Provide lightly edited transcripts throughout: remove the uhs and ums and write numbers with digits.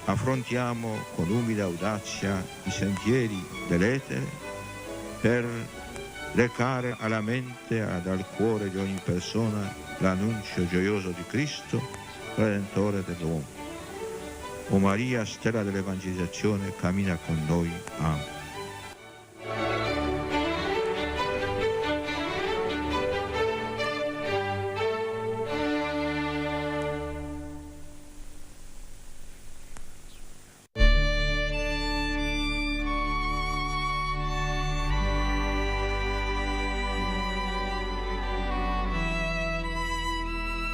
affrontiamo con umile audacia i sentieri dell'etere per recare alla mente ed al cuore di ogni persona l'annuncio gioioso di Cristo, Redentore dell'uomo. O Maria, stella dell'evangelizzazione, cammina con noi. Amen.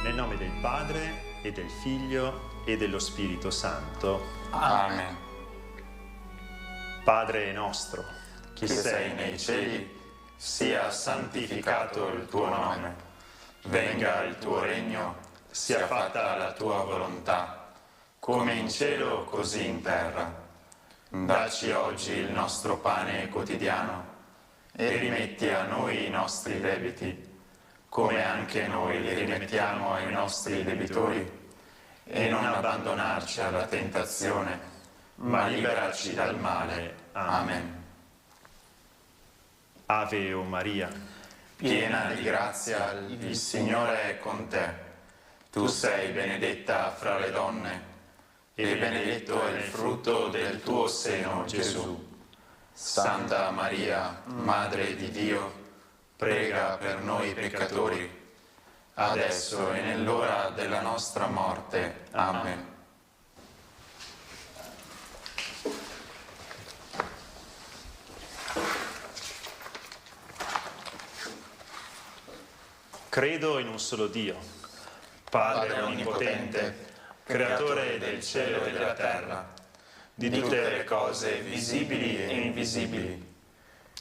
Nel nome del Padre e del Figlio e dello Spirito Santo. Amen. Padre nostro, Chi sei nei cieli, sia santificato il tuo nome. Venga il tuo regno, sia fatta la tua volontà, come in cielo così in terra. Dacci oggi il nostro pane quotidiano e rimetti a noi i nostri debiti, come anche noi li rimettiamo ai nostri debitori, e non abbandonarci alla tentazione, ma liberaci dal male. Amen. Ave o Maria, Piena di grazia, il Signore è con te. Tu sei benedetta fra le donne, e benedetto è il frutto del tuo seno, Gesù. Santa Maria, Madre di Dio, prega per noi peccatori, adesso e nell'ora della nostra morte. Amen. credo in un solo Dio, Padre onnipotente, creatore del cielo e della terra, di tutte le cose visibili e invisibili.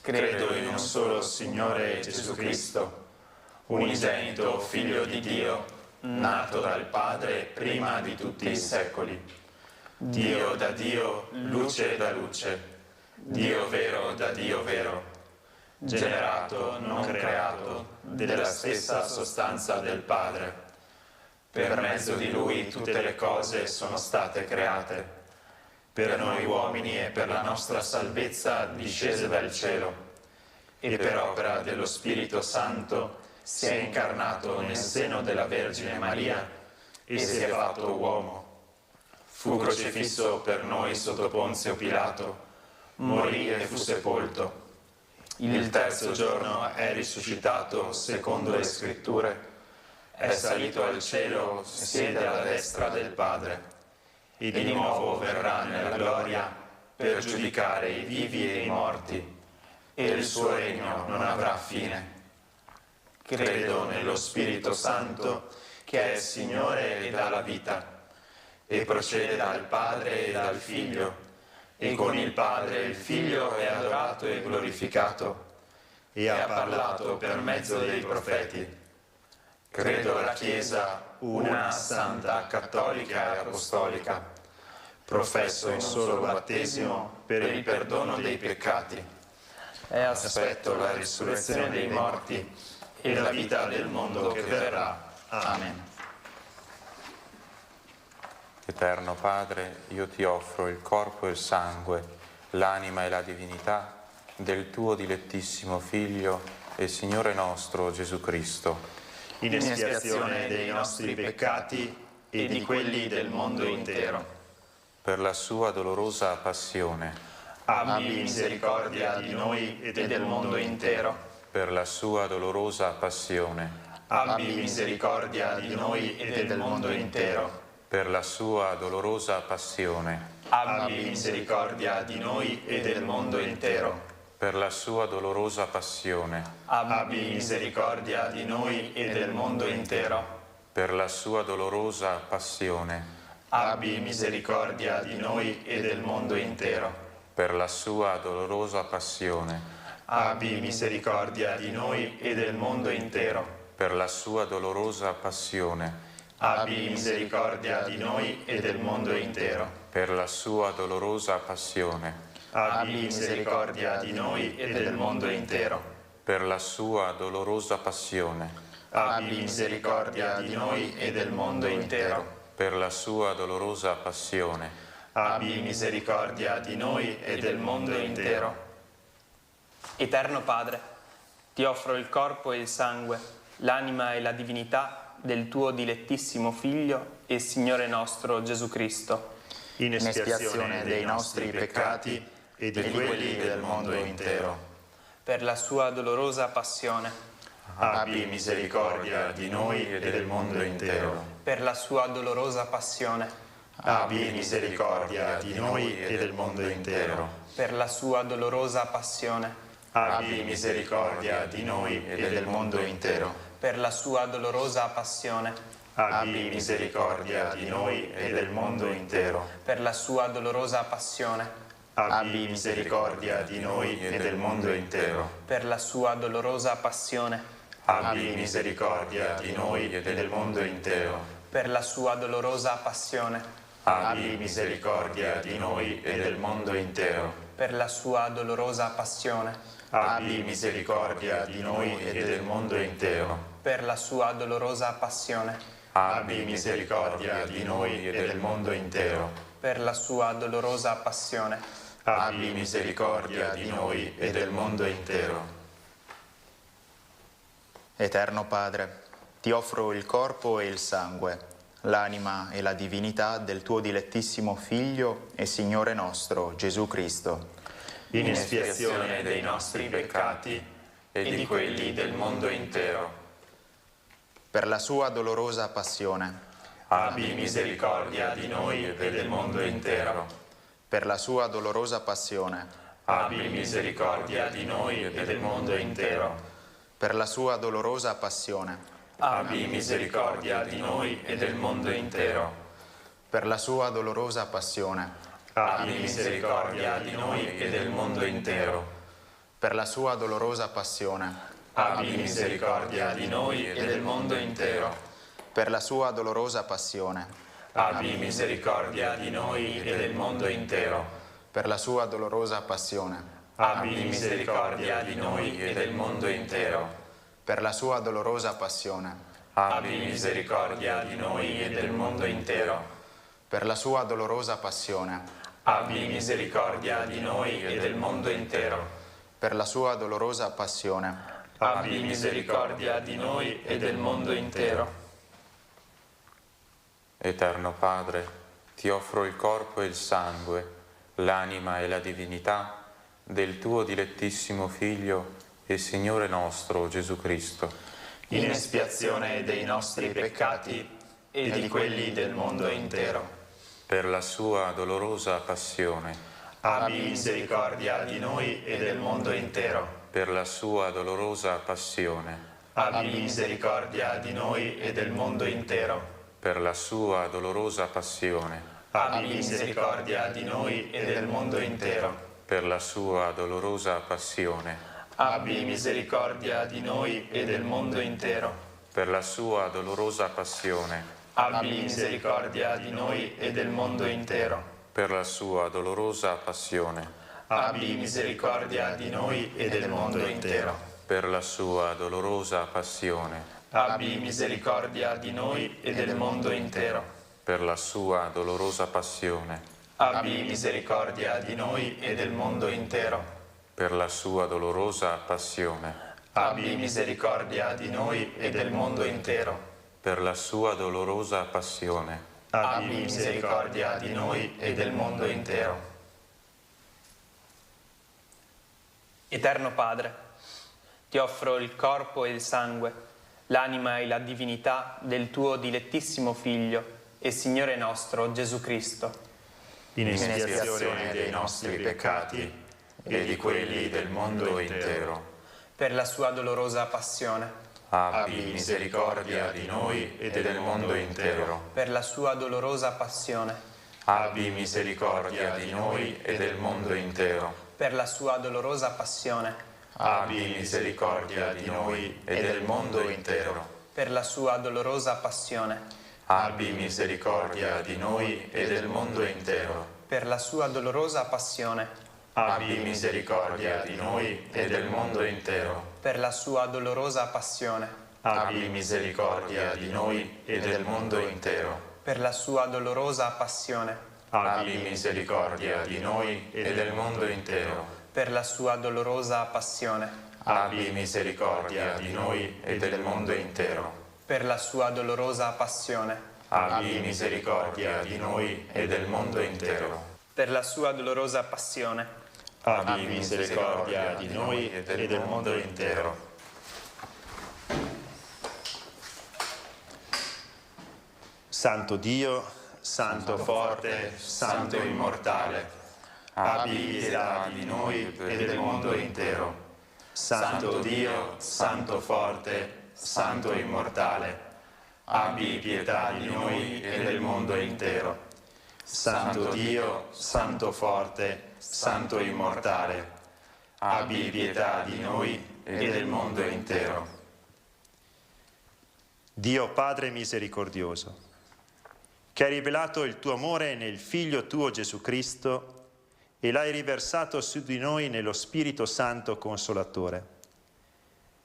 Credo in un solo Signore Gesù Cristo, unigenito Figlio di Dio, nato dal Padre prima di tutti i secoli. Dio da Dio, luce da luce, Dio vero da Dio vero, generato, non creato, della stessa sostanza del Padre. Per mezzo di Lui tutte le cose sono state create. Per noi uomini e per la nostra salvezza discese dal cielo, e per opera dello Spirito Santo si è incarnato nel seno della Vergine Maria e si è fatto uomo. Fu crocifisso per noi sotto Ponzio Pilato, morì e fu sepolto. Il terzo giorno è risuscitato secondo le Scritture, è salito al cielo, siede alla destra del Padre, e di nuovo verrà nella gloria per giudicare i vivi e i morti, e il suo regno non avrà fine. Credo nello Spirito Santo, che è Signore e dà la vita, e procede dal Padre e dal Figlio, e con il Padre il Figlio è adorato e glorificato, e ha parlato per mezzo dei profeti. Credo alla Chiesa, una, santa, cattolica e apostolica. Professo un solo battesimo per il perdono dei peccati. E aspetto la risurrezione dei morti e la vita del mondo che verrà. Amen. Eterno Padre, io ti offro il corpo e il sangue, l'anima e la divinità del tuo dilettissimo Figlio e Signore nostro Gesù Cristo, in espiazione dei nostri peccati e di quelli del mondo intero. per la sua dolorosa passione, Abbi misericordia di noi e del mondo intero. per la sua dolorosa passione, Abbi misericordia di noi e del mondo intero. per la sua dolorosa passione, Abbi misericordia di noi e del mondo intero. per la sua dolorosa passione, Abbi misericordia di noi e del mondo intero. per la sua dolorosa passione, Abbi misericordia di noi e del mondo intero. per la sua dolorosa passione, Abbi misericordia di noi e del mondo intero. per la sua dolorosa passione, Abbi misericordia di noi e del mondo intero. per la sua dolorosa passione, Abbi misericordia di noi e del mondo intero. per la sua dolorosa passione, Abbi misericordia di noi e del mondo intero. per la sua dolorosa passione, abbi misericordia di noi e del mondo intero. Eterno Padre, ti offro il corpo e il sangue, l'anima e la divinità del tuo dilettissimo Figlio e Signore nostro Gesù Cristo, In espiazione dei nostri peccati e di quelli del mondo intero. per la sua dolorosa passione, Abbi misericordia di noi e del mondo intero. per la sua dolorosa passione, Abbi misericordia di noi e del mondo intero. per la sua dolorosa passione, Abbi misericordia di noi e del mondo intero. per la sua dolorosa passione, Abbi misericordia di noi e del mondo intero. per la sua dolorosa passione, Abbi misericordia di noi e del mondo intero. per la sua dolorosa passione, Abbi misericordia di noi e del mondo intero. per la sua dolorosa passione, Abbi misericordia di noi e del mondo intero. per la sua dolorosa passione, Abbi misericordia di noi e del mondo intero. per la sua dolorosa passione, Abbi misericordia di noi e del mondo intero. per la sua dolorosa passione, Abbi misericordia di noi e del mondo intero. Eterno Padre, ti offro il corpo e il sangue, l'anima e la divinità del tuo dilettissimo Figlio e Signore nostro, Gesù Cristo, In espiazione dei nostri peccati e di quelli del mondo intero. per la sua dolorosa passione, Abbi misericordia di noi e del mondo intero. per la sua dolorosa passione, Abbi misericordia di noi e del mondo intero. per la sua dolorosa passione, Abbi misericordia di noi e del mondo intero. per la sua dolorosa passione, Abbi misericordia di noi e del mondo intero. per la sua dolorosa passione, Abbi misericordia di noi e del mondo intero. per la sua dolorosa passione, Abbi misericordia di noi e del mondo intero. per la sua dolorosa passione, Abbi misericordia di noi e del mondo intero. per la sua dolorosa passione, Abbi misericordia di noi e del mondo intero. per la sua dolorosa passione, Abbi misericordia di noi e del mondo intero. per la sua dolorosa passione, Abbi misericordia di noi e del mondo intero. Eterno Padre, ti offro il corpo e il sangue, l'anima e la divinità del tuo dilettissimo Figlio e Signore nostro Gesù Cristo, In espiazione dei nostri peccati e di quelli del mondo intero. per la sua dolorosa passione, Abbi misericordia di noi e del mondo intero. per la sua dolorosa passione, Abbi misericordia di noi e del mondo intero. per la sua dolorosa passione, Abbi misericordia di noi e del mondo intero. per la sua dolorosa passione, Abbi misericordia di noi e del mondo intero. per la sua dolorosa passione, Abbi misericordia di noi e del mondo intero. per la sua dolorosa passione, Abbi misericordia di noi e del mondo intero. per la sua dolorosa passione, Abbi misericordia di noi e del mondo intero. per la sua dolorosa passione, Abbi misericordia di noi e del mondo intero. per la sua dolorosa passione, Abbi misericordia di noi e del mondo intero. per la sua dolorosa passione, Abbi misericordia di noi e del mondo intero. Eterno Padre, ti offro il corpo e il sangue, l'anima e la divinità del tuo dilettissimo Figlio e Signore nostro Gesù Cristo, In espiazione dei nostri peccati e di quelli del mondo intero. per la sua dolorosa passione, Abbi misericordia di noi e del mondo intero. per la sua dolorosa passione, Abbi misericordia di noi e del mondo intero. per la sua dolorosa passione, Abbi misericordia di noi e del mondo intero. per la sua dolorosa passione, Abbi misericordia di noi e del mondo intero. per la sua dolorosa passione, Abbi misericordia di noi e del mondo intero. per la sua dolorosa passione, Abbi misericordia di noi e del mondo intero. per la sua dolorosa passione, abbi misericordia di noi e del mondo intero. Per la sua dolorosa passione, Abbi misericordia di noi e del mondo intero. per la sua dolorosa passione, Abbi misericordia di noi e del mondo intero. per la sua dolorosa passione, Abbi misericordia di noi e del mondo intero. Santo Dio, Santo forte, Santo immortale, abbi pietà di noi e del mondo intero. Santo Dio, Santo forte, Santo immortale, abbi pietà di noi e del mondo intero. Santo Dio, Santo forte, Santo immortale, abbi pietà di noi e del mondo intero. Dio Padre misericordioso, che hai rivelato il tuo amore nel Figlio tuo Gesù Cristo e l'hai riversato su di noi nello Spirito Santo Consolatore.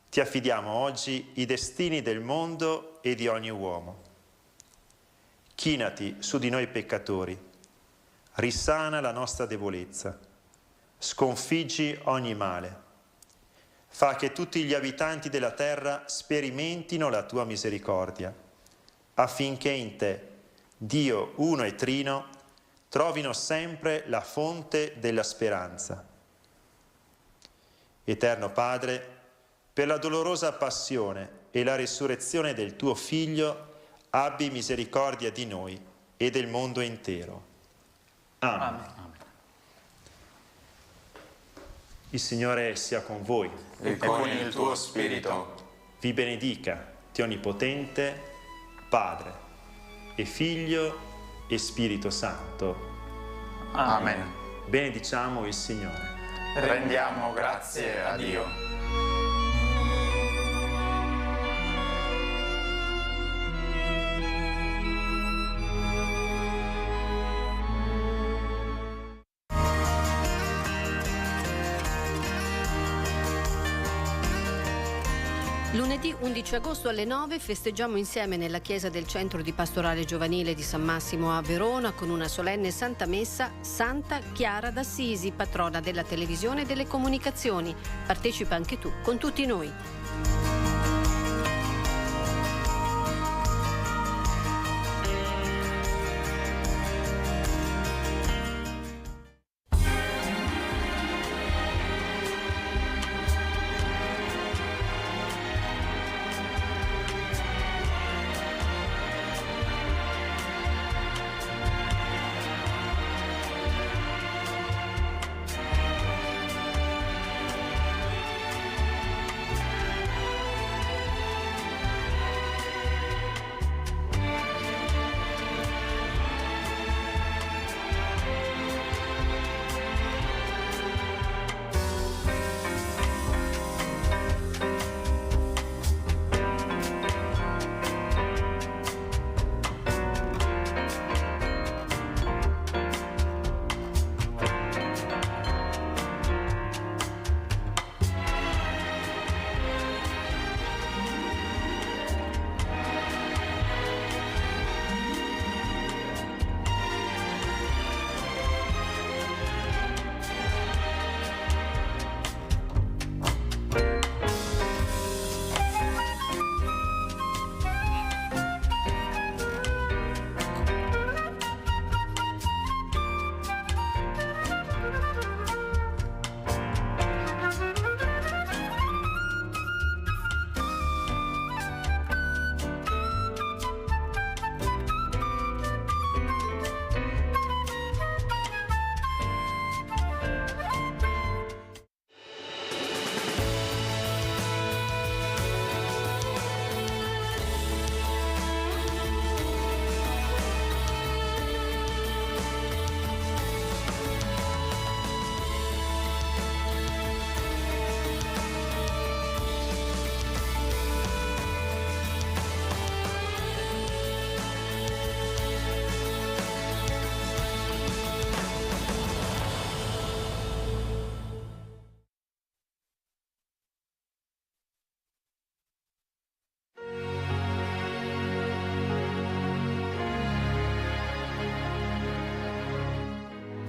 Ti affidiamo oggi i destini del mondo e di ogni uomo. Chinati su di noi peccatori, risana la nostra debolezza, sconfiggi ogni male. Fa che tutti gli abitanti della terra sperimentino la tua misericordia, affinché in te, Dio uno e trino, trovino sempre la fonte della speranza. Eterno Padre, per la dolorosa passione e la risurrezione del tuo Figlio, abbi misericordia di noi e del mondo intero. Amen. Il Signore sia con voi. E con il tuo spirito. Vi benedica, Dio Onnipotente, Padre e Figlio e Spirito Santo. Amen. Benediciamo il Signore. Rendiamo grazie a Dio. Lunedì 11 agosto alle 9 festeggiamo insieme nella chiesa del Centro di Pastorale Giovanile di San Massimo a Verona con una solenne Santa Messa Santa Chiara d'Assisi, patrona della televisione e delle comunicazioni. Partecipa anche tu con tutti noi.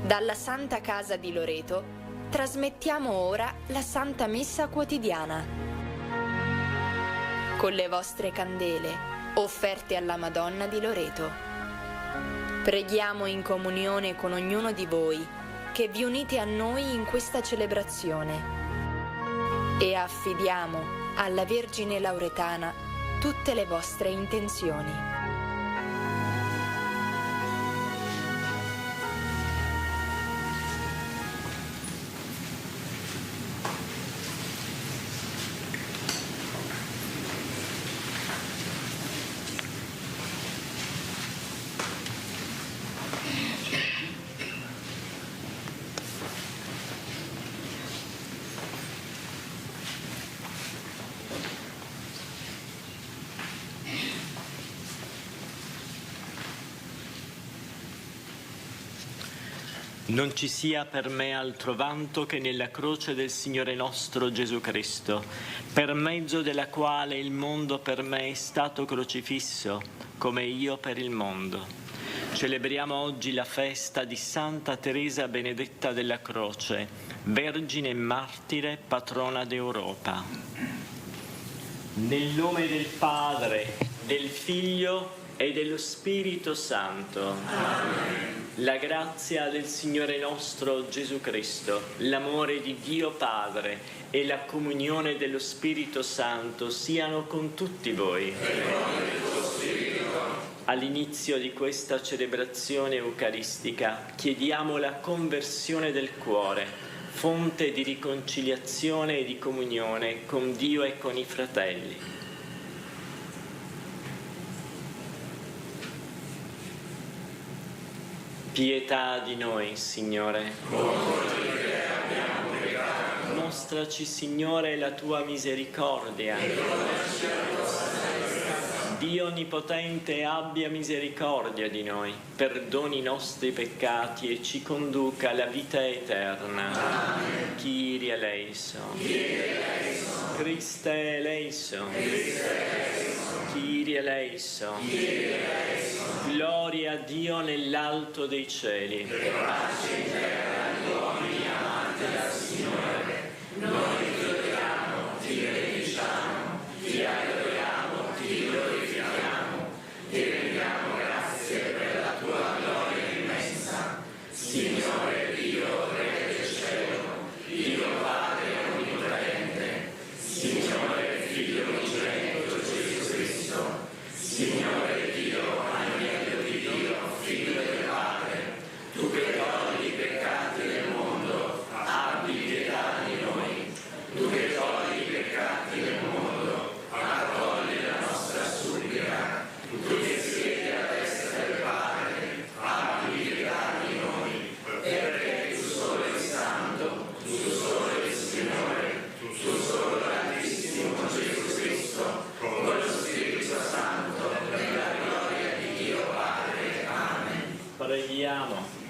Dalla Santa Casa di Loreto trasmettiamo ora la Santa Messa quotidiana. Con le vostre candele offerte alla Madonna di Loreto. Preghiamo in comunione con ognuno di voi che vi unite a noi in questa celebrazione e affidiamo alla Vergine Lauretana tutte le vostre intenzioni. Non ci sia per me altro vanto che nella croce del Signore nostro Gesù Cristo, per mezzo della quale il mondo per me è stato crocifisso, come io per il mondo. Celebriamo oggi la festa di Santa Teresa Benedetta della Croce, Vergine e Martire, patrona d'Europa. Nel nome del Padre, del Figlio e dello Spirito Santo. Amen. La grazia del Signore nostro Gesù Cristo, l'amore di Dio Padre e la comunione dello Spirito Santo siano con tutti voi. All'inizio di questa celebrazione eucaristica chiediamo la conversione del cuore, fonte di riconciliazione e di comunione con Dio e con i fratelli. Pietà di noi, Signore. Mostraci, Signore, la tua misericordia. Dio Onnipotente abbia misericordia di noi, perdoni i nostri peccati e ci conduca alla vita eterna. Amen. Kyrie eleison. Christe eleison. Kyrie eleison. Gloria a Dio nell'alto dei cieli. E pace in terra agli uomini amanti dal Signore. Noi ti lodiamo, ti benediciamo, ti adoriamo, ti glorifichiamo, ti rendiamo grazie per la tua gloria immensa. Signore Dio, Re del cielo, Dio Padre onnipotente, Signore Figlio unigenito Gesù Cristo, Signore Dio, Agnello di Dio, Figlio del Padre, tu che togli i peccati del mondo, abbi pietà di noi. Tu che togli i peccati del mondo, accogli la nostra supplica. Tu che siedi a destra del Padre, abbi pietà di noi. Perché tu solo sei santo, tu solo il Signore, tu solo l'Altissimo Gesù Cristo, con lo Spirito Santo, nella gloria di Dio Padre. Amen. Preghiamo.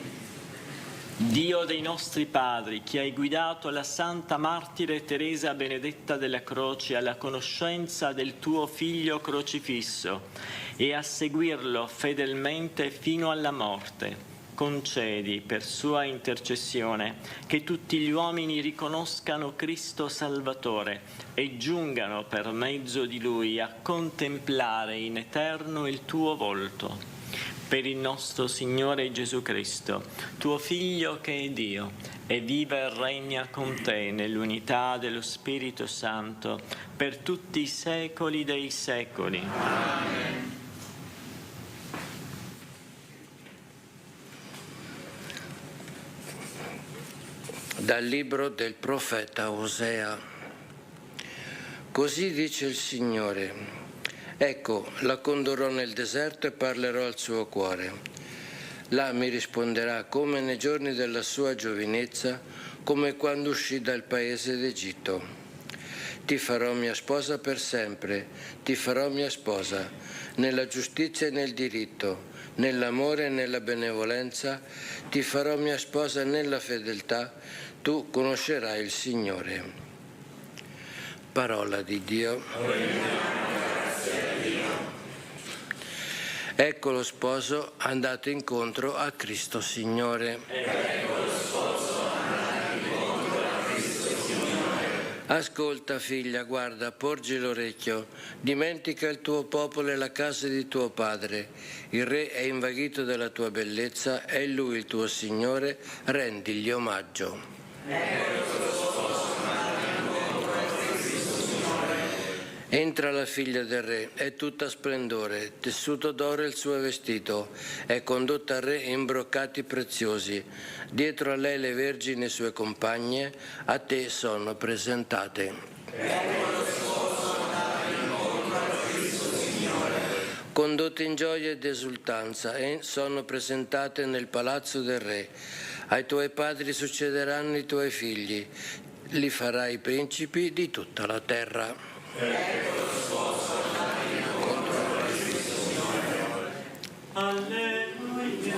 Dio dei nostri padri, che hai guidato la Santa Martire Teresa Benedetta della Croce alla conoscenza del tuo Figlio crocifisso e a seguirlo fedelmente fino alla morte, concedi per sua intercessione che tutti gli uomini riconoscano Cristo Salvatore e giungano per mezzo di Lui a contemplare in eterno il tuo volto. Per il nostro Signore Gesù Cristo, tuo Figlio che è Dio, e vive e regna con te nell'unità dello Spirito Santo, per tutti i secoli dei secoli. Amen. Dal libro del profeta Osea. Così dice il Signore: ecco, la condurrò nel deserto e parlerò al suo cuore. Là mi risponderà come nei giorni della sua giovinezza, come quando uscì dal paese d'Egitto. Ti farò mia sposa per sempre, ti farò mia sposa, nella giustizia e nel diritto, nell'amore e nella benevolenza, ti farò mia sposa nella fedeltà, tu conoscerai il Signore. Parola di Dio. Ecco lo sposo, andate incontro a Cristo Signore. Ecco lo sposo, andate incontro a Cristo Signore. Ascolta figlia, guarda, porgi l'orecchio, dimentica il tuo popolo e la casa di tuo padre. Il re è invaghito della tua bellezza, è lui il tuo Signore, rendigli omaggio. Entra la figlia del re, è tutta splendore, tessuto d'oro il suo vestito, è condotta al re in broccati preziosi. Dietro a lei le vergini e sue compagne, a te sono presentate. Condotte in gioia ed esultanza, sono presentate nel palazzo del re. Ai tuoi padri succederanno i tuoi figli, li farai principi di tutta la terra. Alleluia.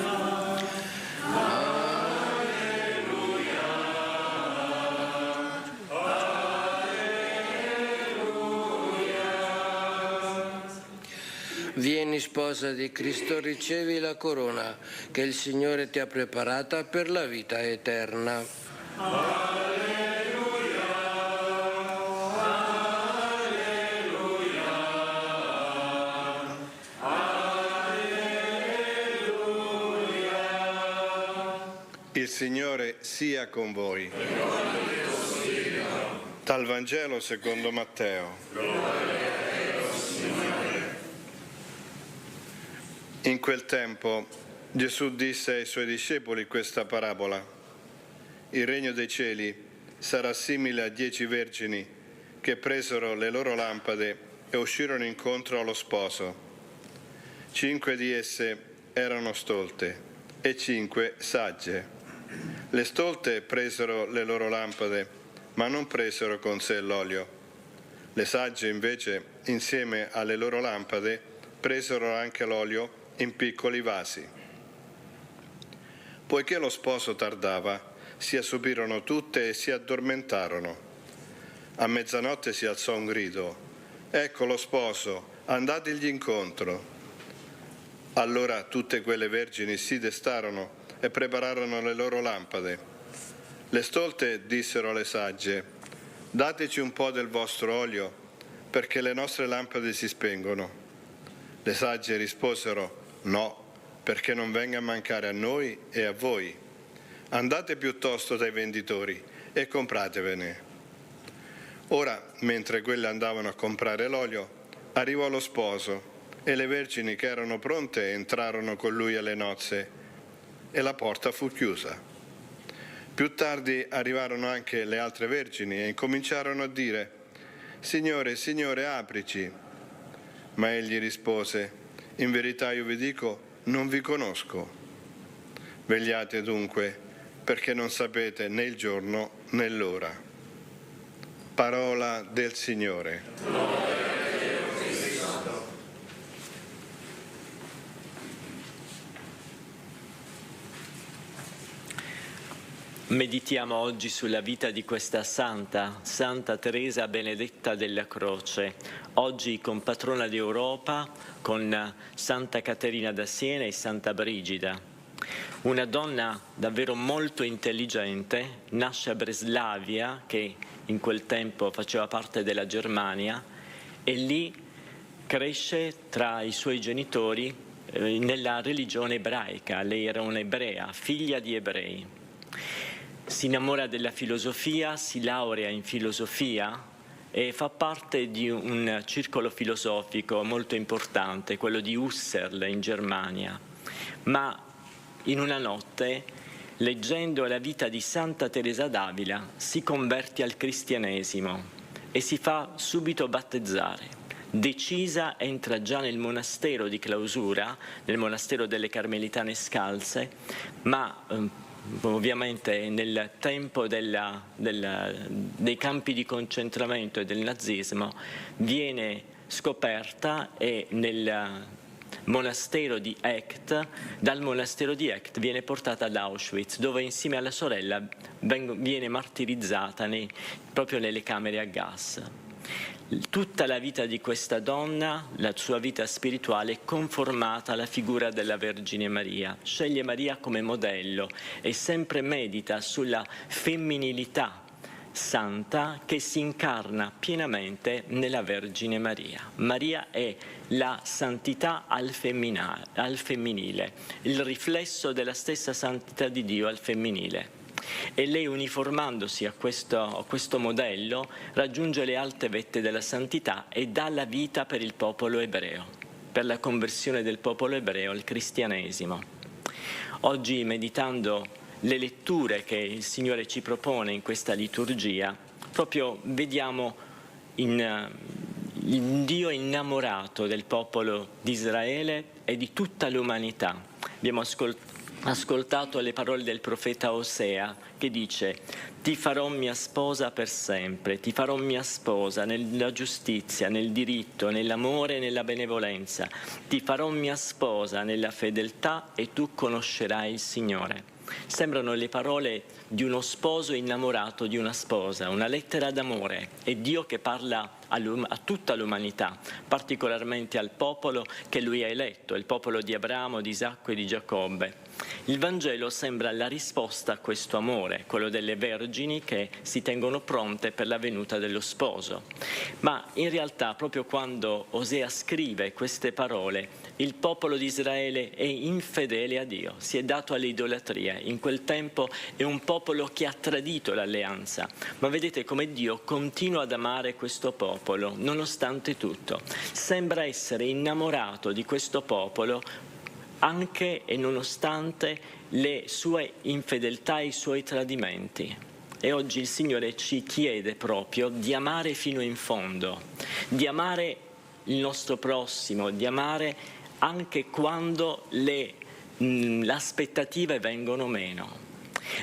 Vieni sposa di Cristo, ricevi la corona che il Signore ti ha preparata per la vita eterna. Il Signore sia con voi. Dal Vangelo secondo Matteo. In quel tempo Gesù disse ai suoi discepoli questa parabola: il regno dei cieli sarà simile a 10 vergini che presero le loro lampade e uscirono incontro allo sposo. 5 di esse erano stolte e 5 sagge. Le stolte presero le loro lampade, ma non presero con sé l'olio. Le sagge invece, insieme alle loro lampade, presero anche l'olio in piccoli vasi. Poiché lo sposo tardava, si assopirono tutte e si addormentarono. A mezzanotte si alzò un grido: ecco lo sposo, andategli incontro. Allora tutte quelle vergini si destarono e prepararono le loro lampade. Le stolte dissero alle sagge: dateci un po' del vostro olio, perché le nostre lampade si spengono. Le sagge risposero: no, perché non venga a mancare a noi e a voi. Andate piuttosto dai venditori e compratevene. Ora, mentre quelle andavano a comprare l'olio, arrivò lo sposo e le vergini che erano pronte entrarono con lui alle nozze e la porta fu chiusa. Più tardi arrivarono anche le altre vergini e incominciarono a dire: Signore, Signore, aprici. Ma egli rispose: in verità io vi dico, non vi conosco. Vegliate dunque, perché non sapete né il giorno né l'ora. Parola del Signore. Meditiamo oggi sulla vita di questa santa, Santa Teresa Benedetta della Croce, oggi compatrona d'Europa con Santa Caterina da Siena e Santa Brigida. Una donna davvero molto intelligente, nasce a Breslavia, che in quel tempo faceva parte della Germania, e lì cresce tra i suoi genitori nella religione ebraica. Lei era un'ebrea, figlia di ebrei. Si innamora della filosofia, si laurea in filosofia e fa parte di un circolo filosofico molto importante, quello di Husserl in Germania. Ma in una notte, leggendo la vita di Santa Teresa d'Avila, si converte al cristianesimo e si fa subito battezzare. Decisa, entra già nel monastero di clausura, nel monastero delle Carmelitane Scalze, ma ovviamente nel tempo dei campi di concentramento e del nazismo viene scoperta e nel monastero di Echt, dal monastero di Echt viene portata ad Auschwitz, dove insieme alla sorella viene martirizzata proprio nelle camere a gas. tutta la vita di questa donna, la sua vita spirituale, è conformata alla figura della Vergine Maria. Sceglie Maria come modello e sempre medita sulla femminilità santa che si incarna pienamente nella Vergine Maria. Maria è la santità al femminile, il riflesso della stessa santità di Dio al femminile. E lei, uniformandosi a questo modello, raggiunge le alte vette della santità e dà la vita per il popolo ebreo, per la conversione del popolo ebreo al cristianesimo. Oggi, meditando le letture che il Signore ci propone in questa liturgia, proprio vediamo in Dio innamorato del popolo di Israele e di tutta l'umanità. Abbiamo ascoltato le parole del profeta Osea che dice: ti farò mia sposa per sempre, ti farò mia sposa nella giustizia, nel diritto, nell'amore e nella benevolenza, ti farò mia sposa nella fedeltà e tu conoscerai il Signore. Sembrano le parole di uno sposo innamorato di una sposa, una lettera d'amore. È Dio che parla a tutta l'umanità, particolarmente al popolo che Lui ha eletto, il popolo di Abramo, di Isacco e di Giacobbe. Il Vangelo sembra la risposta a questo amore, quello delle vergini che si tengono pronte per la venuta dello sposo. Ma in realtà, proprio quando Osea scrive queste parole, il popolo di Israele è infedele a Dio, si è dato all'idolatria. In quel tempo è un popolo che ha tradito l'alleanza, ma vedete come Dio continua ad amare questo popolo, nonostante tutto. Sembra essere innamorato di questo popolo anche e nonostante le sue infedeltà e i suoi tradimenti. E oggi il Signore ci chiede proprio di amare fino in fondo, di amare il nostro prossimo, di amare anche quando le aspettative vengono meno.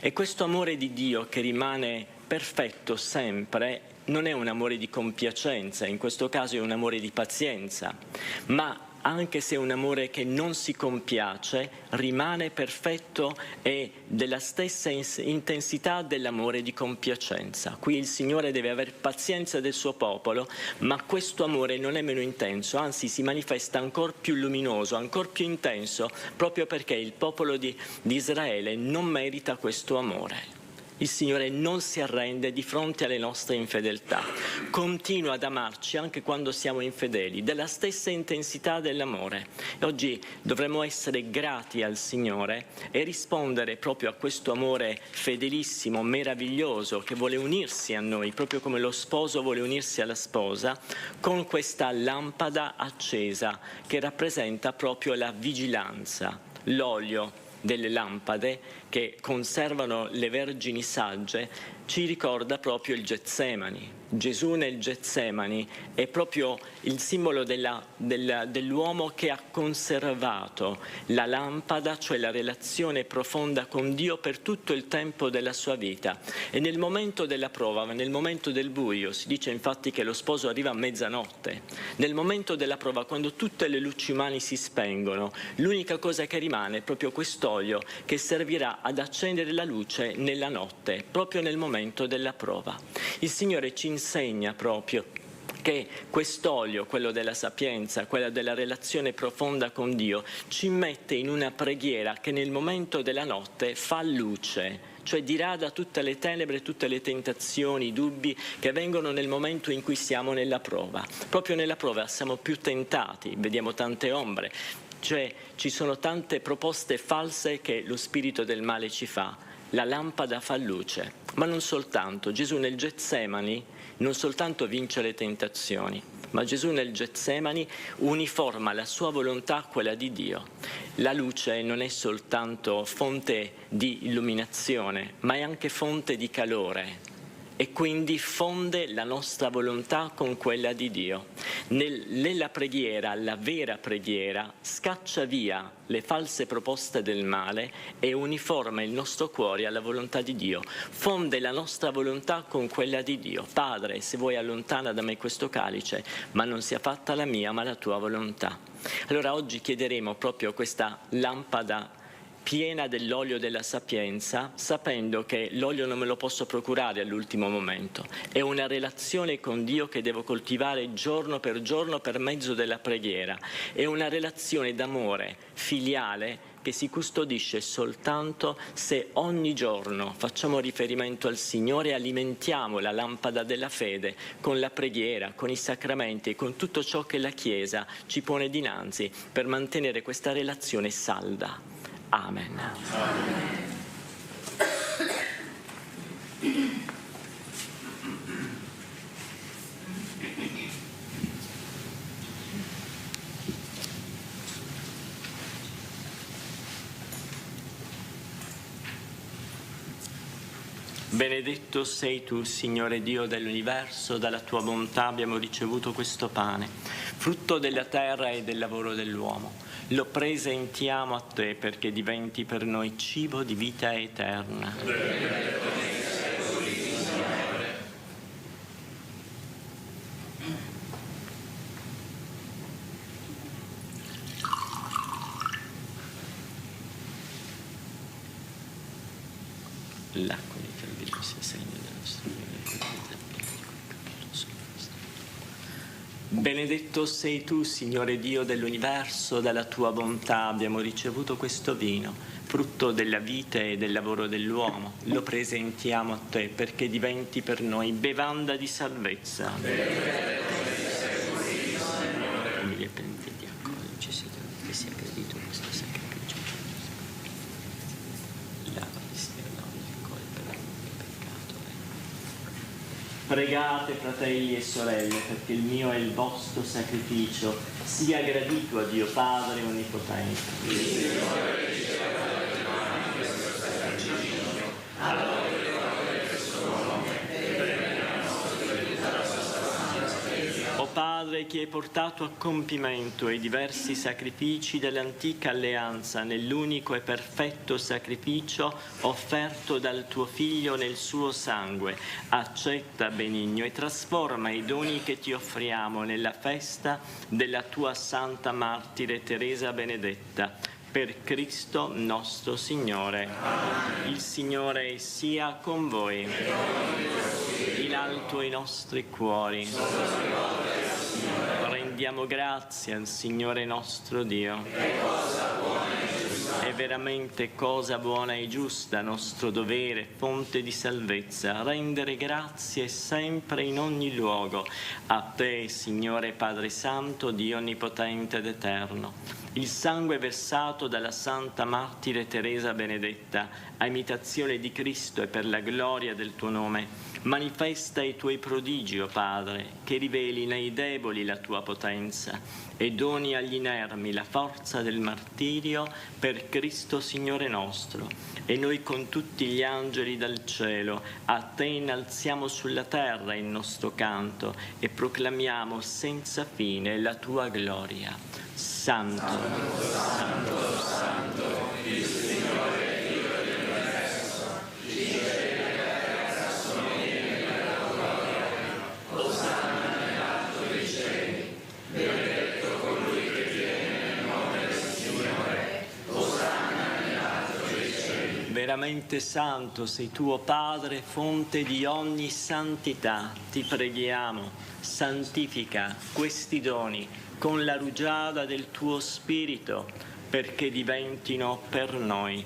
E questo amore di Dio che rimane perfetto sempre non è un amore di compiacenza, in questo caso è un amore di pazienza, ma anche se è un amore che non si compiace, rimane perfetto e della stessa intensità dell'amore di compiacenza. Qui il Signore deve avere pazienza del suo popolo, ma questo amore non è meno intenso, anzi si manifesta ancora più luminoso, ancora più intenso, proprio perché il popolo di Israele non merita questo amore. Il Signore non si arrende di fronte alle nostre infedeltà, continua ad amarci anche quando siamo infedeli, della stessa intensità dell'amore. E oggi dovremmo essere grati al Signore e rispondere proprio a questo amore fedelissimo, meraviglioso, che vuole unirsi a noi, proprio come lo sposo vuole unirsi alla sposa, con questa lampada accesa che rappresenta proprio la vigilanza, l'olio delle lampade che conservano le vergini sagge ci ricorda proprio il Getsemani. Gesù nel Getsemani è proprio il simbolo dell'uomo che ha conservato la lampada, cioè la relazione profonda con Dio per tutto il tempo della sua vita. E nel momento della prova, nel momento del buio, si dice infatti che lo sposo arriva a mezzanotte, nel momento della prova, quando tutte le luci umane si spengono, l'unica cosa che rimane è proprio quest'olio che servirà ad accendere la luce nella notte, proprio nel momento della prova. Il Signore ci insegna proprio che quest'olio, quello della sapienza, quella della relazione profonda con Dio, ci mette in una preghiera che nel momento della notte fa luce, cioè dirada tutte le tenebre, tutte le tentazioni, i dubbi che vengono nel momento in cui siamo nella prova. Proprio nella prova siamo più tentati, vediamo tante ombre, cioè ci sono tante proposte false che lo spirito del male ci fa. La lampada fa luce, ma non soltanto. Gesù nel Getsemani non soltanto vince le tentazioni, ma Gesù nel Getsemani uniforma la sua volontà a quella di Dio. La luce non è soltanto fonte di illuminazione, ma è anche fonte di calore e quindi fonde la nostra volontà con quella di Dio. Nella preghiera, la vera preghiera, scaccia via le false proposte del male e uniforma il nostro cuore alla volontà di Dio. Fonde la nostra volontà con quella di Dio. Padre, se vuoi allontana da me questo calice, ma non sia fatta la mia, ma la tua volontà. Allora oggi chiederemo proprio questa lampada piena dell'olio della sapienza, sapendo che l'olio non me lo posso procurare all'ultimo momento. È una relazione con Dio che devo coltivare giorno per mezzo della preghiera. È una relazione d'amore filiale che si custodisce soltanto se ogni giorno facciamo riferimento al Signore e alimentiamo la lampada della fede con la preghiera, con i sacramenti e con tutto ciò che la Chiesa ci pone dinanzi per mantenere questa relazione salda. Amen. Amen. Benedetto sei tu, Signore Dio dell'universo, dalla tua bontà abbiamo ricevuto questo pane, frutto della terra e del lavoro dell'uomo. Lo presentiamo a te perché diventi per noi cibo di vita eterna. L'acqua di Calvino sia segno della nostra vita. Benedetto sei tu, Signore Dio dell'universo, dalla tua bontà abbiamo ricevuto questo vino, frutto della vite e del lavoro dell'uomo. Lo presentiamo a te perché diventi per noi bevanda di salvezza. Umili e penitenti di accoglici, siete che sia gradito questo sacrificio. Pregate, fratelli e sorelle, perché il mio e il vostro sacrificio sia gradito a Dio Padre Onnipotente. Il Signore riceva dalle mani questo sacrificio, alla gloria del suo nome e per la nostra e tutta la sua santa Chiesa. O Padre, che hai portato a compimento i diversi sacrifici dell'antica alleanza nell'unico e perfetto sacrificio offerto dal tuo Figlio nel suo sangue, accetta benigno e trasforma i doni che ti offriamo nella festa della tua santa martire Teresa Benedetta. Per Cristo nostro Signore. Amen. Il Signore sia con voi. In alto i nostri cuori. Rendiamo grazie al Signore nostro Dio. È veramente cosa buona e giusta, nostro dovere, fonte di salvezza, rendere grazie sempre in ogni luogo a te, Signore Padre Santo, Dio Onnipotente ed Eterno. Il sangue versato dalla Santa Martire Teresa Benedetta, a imitazione di Cristo e per la gloria del tuo nome, manifesta i tuoi prodigi, o Padre, che riveli nei deboli la tua potenza e doni agli inermi la forza del martirio per Cristo Signore nostro. E noi con tutti gli angeli dal cielo a te innalziamo sulla terra il nostro canto e proclamiamo senza fine la tua gloria. Santo, Santo, Santo, il Signore Dio dell'universo, il cielo e la terra sono pieni della tua gloria. Osanna nell'alto dei cieli, benedetto colui che viene nel nome del Signore. Osanna nell'alto dei cieli. Veramente santo sei tu, o Padre, fonte di ogni santità. Ti preghiamo, santifica questi doni con la rugiada del tuo Spirito, perché diventino per noi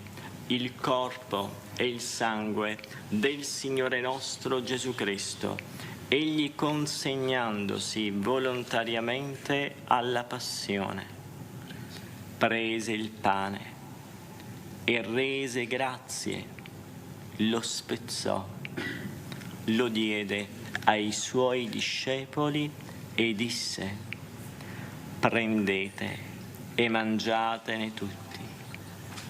il corpo e il sangue del Signore nostro Gesù Cristo. Egli, consegnandosi volontariamente alla passione, prese il pane e rese grazie, lo spezzò, lo diede ai suoi discepoli e disse: prendete e mangiatene tutti.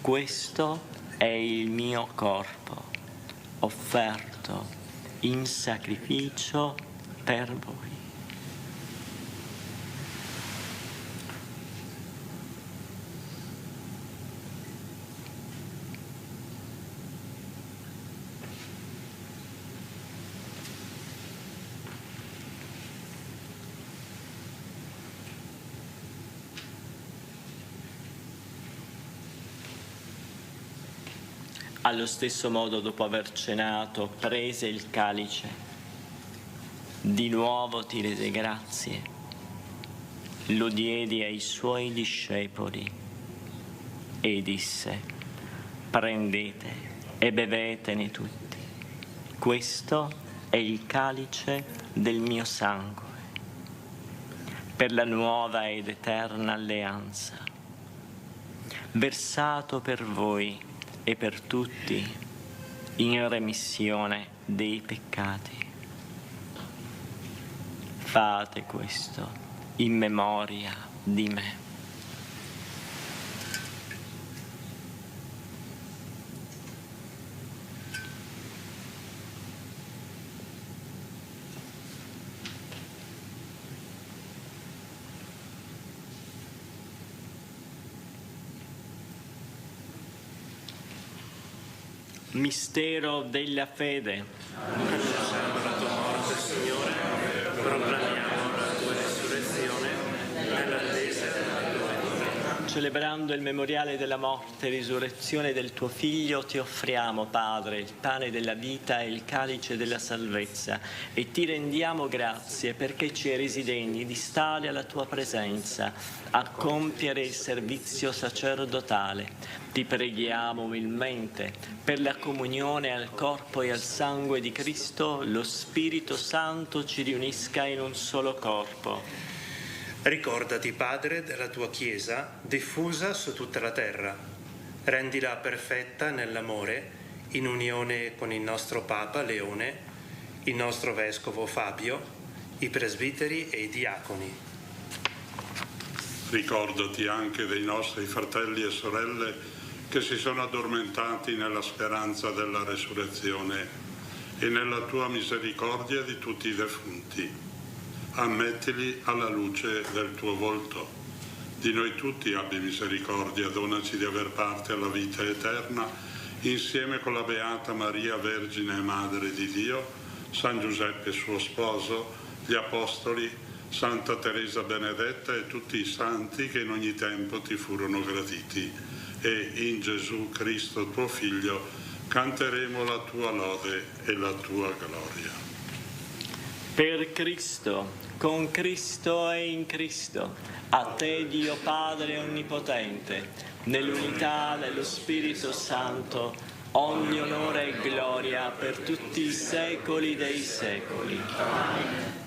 Questo è il mio corpo, offerto in sacrificio per voi. Allo stesso modo, dopo aver cenato, prese il calice. Di nuovo ti rese grazie. Lo diedi ai suoi discepoli e disse: prendete e bevetene tutti. Questo è il calice del mio sangue, per la nuova ed eterna alleanza, versato per voi e per tutti in remissione dei peccati. Fate questo in memoria di me. Mistero della fede. Annunciamo la tua morte, Signore, proclamiamo la tua resurrezione nell'attesa della tua venuta. Celebrando il memoriale della morte e risurrezione del tuo Figlio, ti offriamo, Padre, il pane della vita e il calice della salvezza, e ti rendiamo grazie perché ci hai resi degni di stare alla tua presenza, a compiere il servizio sacerdotale. Ti preghiamo umilmente per la comunione al corpo e al sangue di Cristo, lo Spirito Santo ci riunisca in un solo corpo. Ricordati, Padre, della tua Chiesa diffusa su tutta la terra. Rendila perfetta nell'amore, in unione con il nostro Papa Leone, il nostro Vescovo Fabio, i presbiteri e i diaconi. Ricordati anche dei nostri fratelli e sorelle che si sono addormentati nella speranza della resurrezione e nella tua misericordia di tutti i defunti. Ammettili alla luce del tuo volto. Di noi tutti abbi misericordia, donaci di aver parte alla vita eterna, insieme con la Beata Maria, Vergine e Madre di Dio, San Giuseppe suo sposo, gli Apostoli, Santa Teresa Benedetta e tutti i santi che in ogni tempo ti furono graditi. E in Gesù Cristo tuo Figlio canteremo la tua lode e la tua gloria. Per Cristo, con Cristo e in Cristo, a te Dio Padre Onnipotente, nell'unità dello Spirito Santo, ogni onore e gloria per tutti i secoli dei secoli. Amen.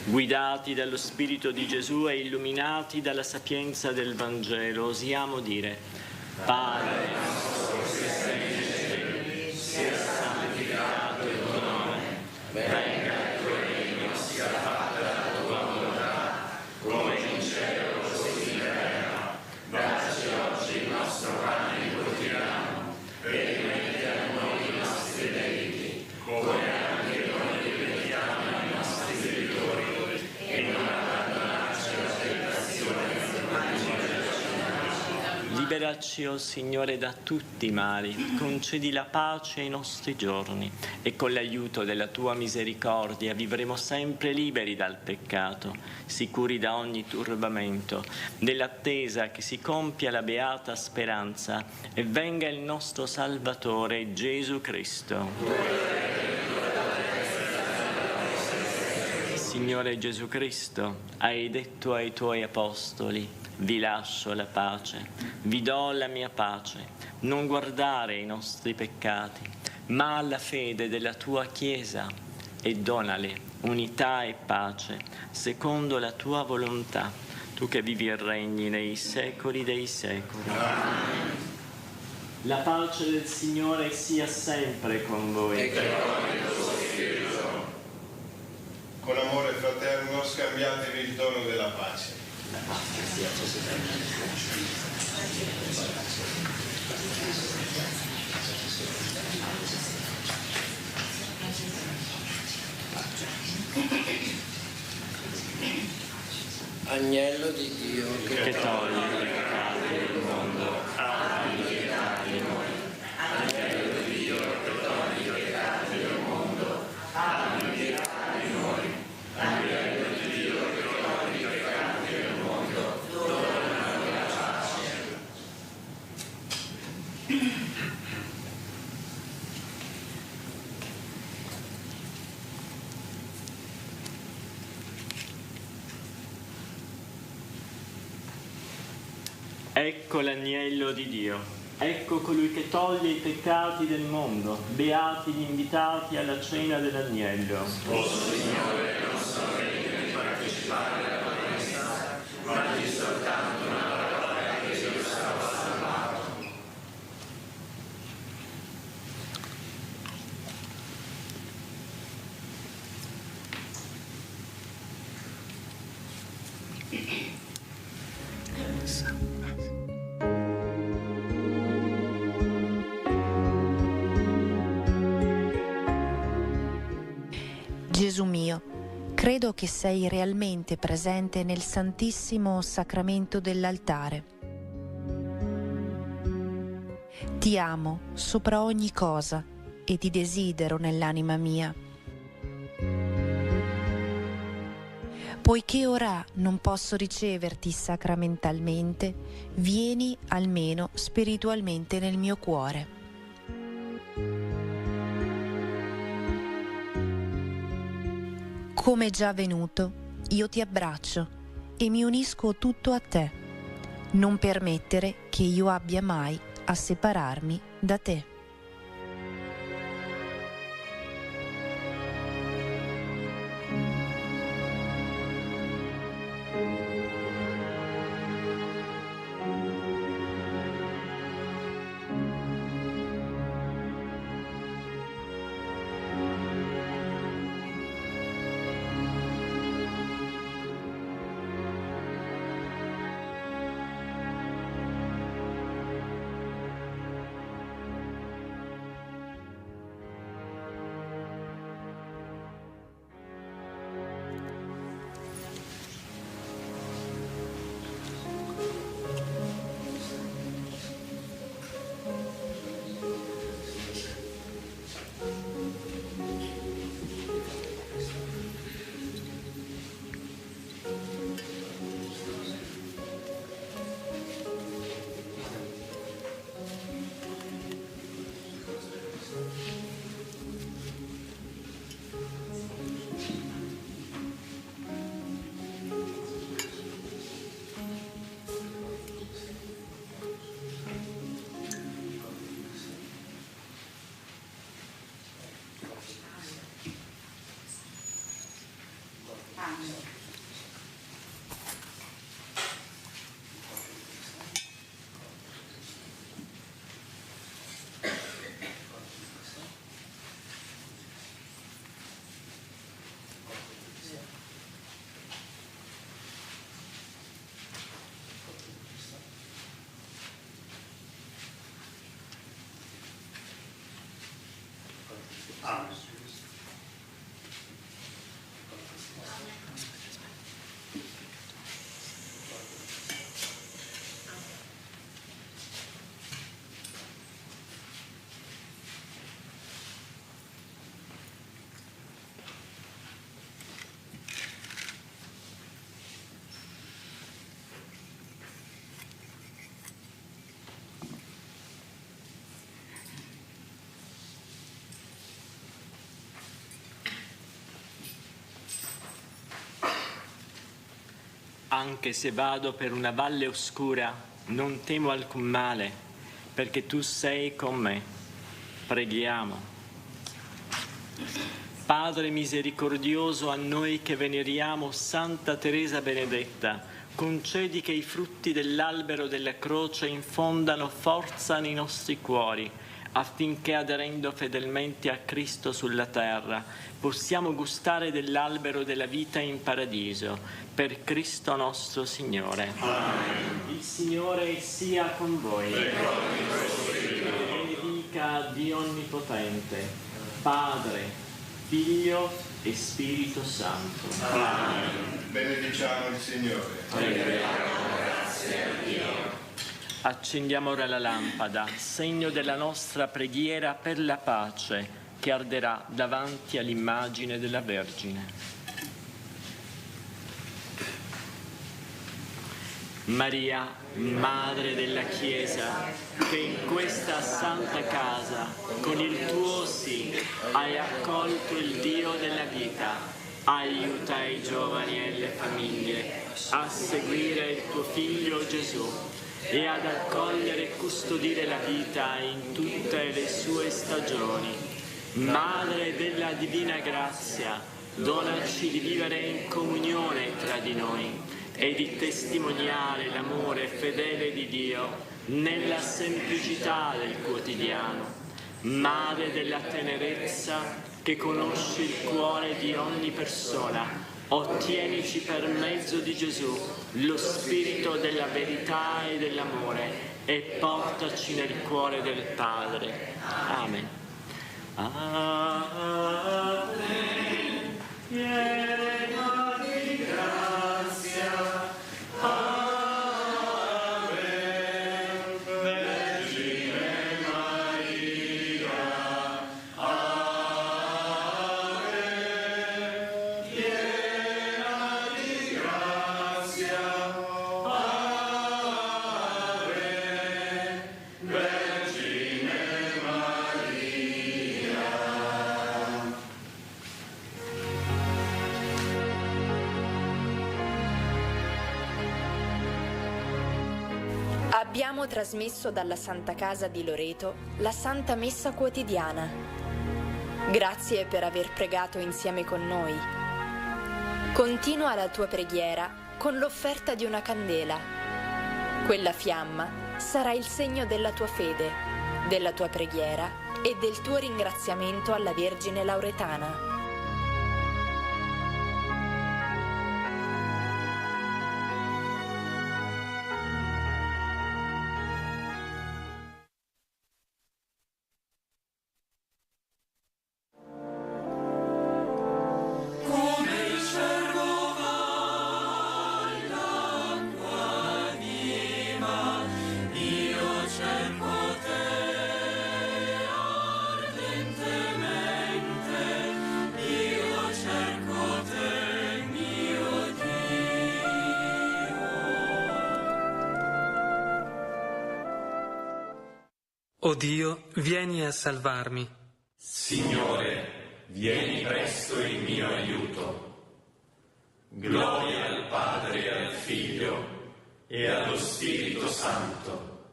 Guidati dallo Spirito di Gesù e illuminati dalla sapienza del Vangelo, osiamo dire: Padre nostro che sei nei cieli, sia santificato il tuo nome, venga il tuo regno, sia fatta la tua volontà, come in cielo così in terra. Dacci oggi il nostro pane quotidiano, e rimetti a noi i nostri debiti, come anche noi rimettiamo ai nostri debitori, e non abbandonarci alla tentazione, ma liberaci, o Signore, da tutti i mali, concedi la pace ai nostri giorni, e con l'aiuto della tua misericordia vivremo sempre liberi dal peccato, sicuri da ogni turbamento, nell'attesa che si compia la beata speranza e venga il nostro Salvatore Gesù Cristo. Signore Gesù Cristo, hai detto ai tuoi apostoli: vi lascio la pace, vi do la mia pace, non guardare ai nostri peccati, ma alla fede della tua Chiesa, e donale unità e pace, secondo la tua volontà, tu che vivi e regni nei secoli dei secoli. Amen. La pace del Signore sia sempre con voi. E con il tuo spirito. Con amore fraterno scambiatevi il dono della pace. La pace sia così. Agnello di Dio che toglie i peccati del mondo, abbi pietà di noi. Agnello di Dio che toglie i peccati del mondo, abbi pietà di noi. Agnello di Dio che toglie i peccati del mondo, dona la pace. Ecco l'agnello di Dio, ecco colui che toglie i peccati del mondo. Beati gli invitati alla cena dell'agnello. O Signore, non sono degno di partecipare alla tua messa, ma di soltanto una parola che io sarò salvato. Gesù mio, credo che sei realmente presente nel Santissimo Sacramento dell'altare. Ti amo sopra ogni cosa e ti desidero nell'anima mia. Poiché ora non posso riceverti sacramentalmente, vieni almeno spiritualmente nel mio cuore. Come già venuto, io ti abbraccio e mi unisco tutto a te. Non permettere che io abbia mai a separarmi da te. Anche se vado per una valle oscura, non temo alcun male, perché tu sei con me. Preghiamo. Padre misericordioso, a noi che veneriamo Santa Teresa Benedetta, concedi che i frutti dell'albero della croce infondano forza nei nostri cuori, affinché aderendo fedelmente a Cristo sulla terra possiamo gustare dell'albero della vita in paradiso. Per Cristo nostro Signore. Amen. Il Signore sia con voi. Benedica Dio Onnipotente, Padre, Figlio e Spirito Santo. Amen. Benediciamo il Signore. Preghiamo, grazie a Dio. Accendiamo ora la lampada, segno della nostra preghiera per la pace che arderà davanti all'immagine della Vergine. Maria, Madre della Chiesa, che in questa santa casa, con il tuo sì, hai accolto il Dio della vita, aiuta i giovani e le famiglie a seguire il tuo Figlio Gesù, e ad accogliere e custodire la vita in tutte le sue stagioni. Madre della Divina Grazia, donaci di vivere in comunione tra di noi e di testimoniare l'amore fedele di Dio nella semplicità del quotidiano. Madre della tenerezza, che conosci il cuore di ogni persona, ottienici per mezzo di Gesù lo spirito della verità e dell'amore e portaci nel cuore del Padre. Amen. Amen. Piena di grazia. Abbiamo trasmesso dalla Santa Casa di Loreto la Santa Messa quotidiana. Grazie per aver pregato insieme con noi. Continua la tua preghiera con l'offerta di una candela. Quella fiamma sarà il segno della tua fede, della tua preghiera e del tuo ringraziamento alla Vergine Lauretana. O Dio, vieni a salvarmi. Signore, vieni presto in mio aiuto. Gloria al Padre e al Figlio e allo Spirito Santo,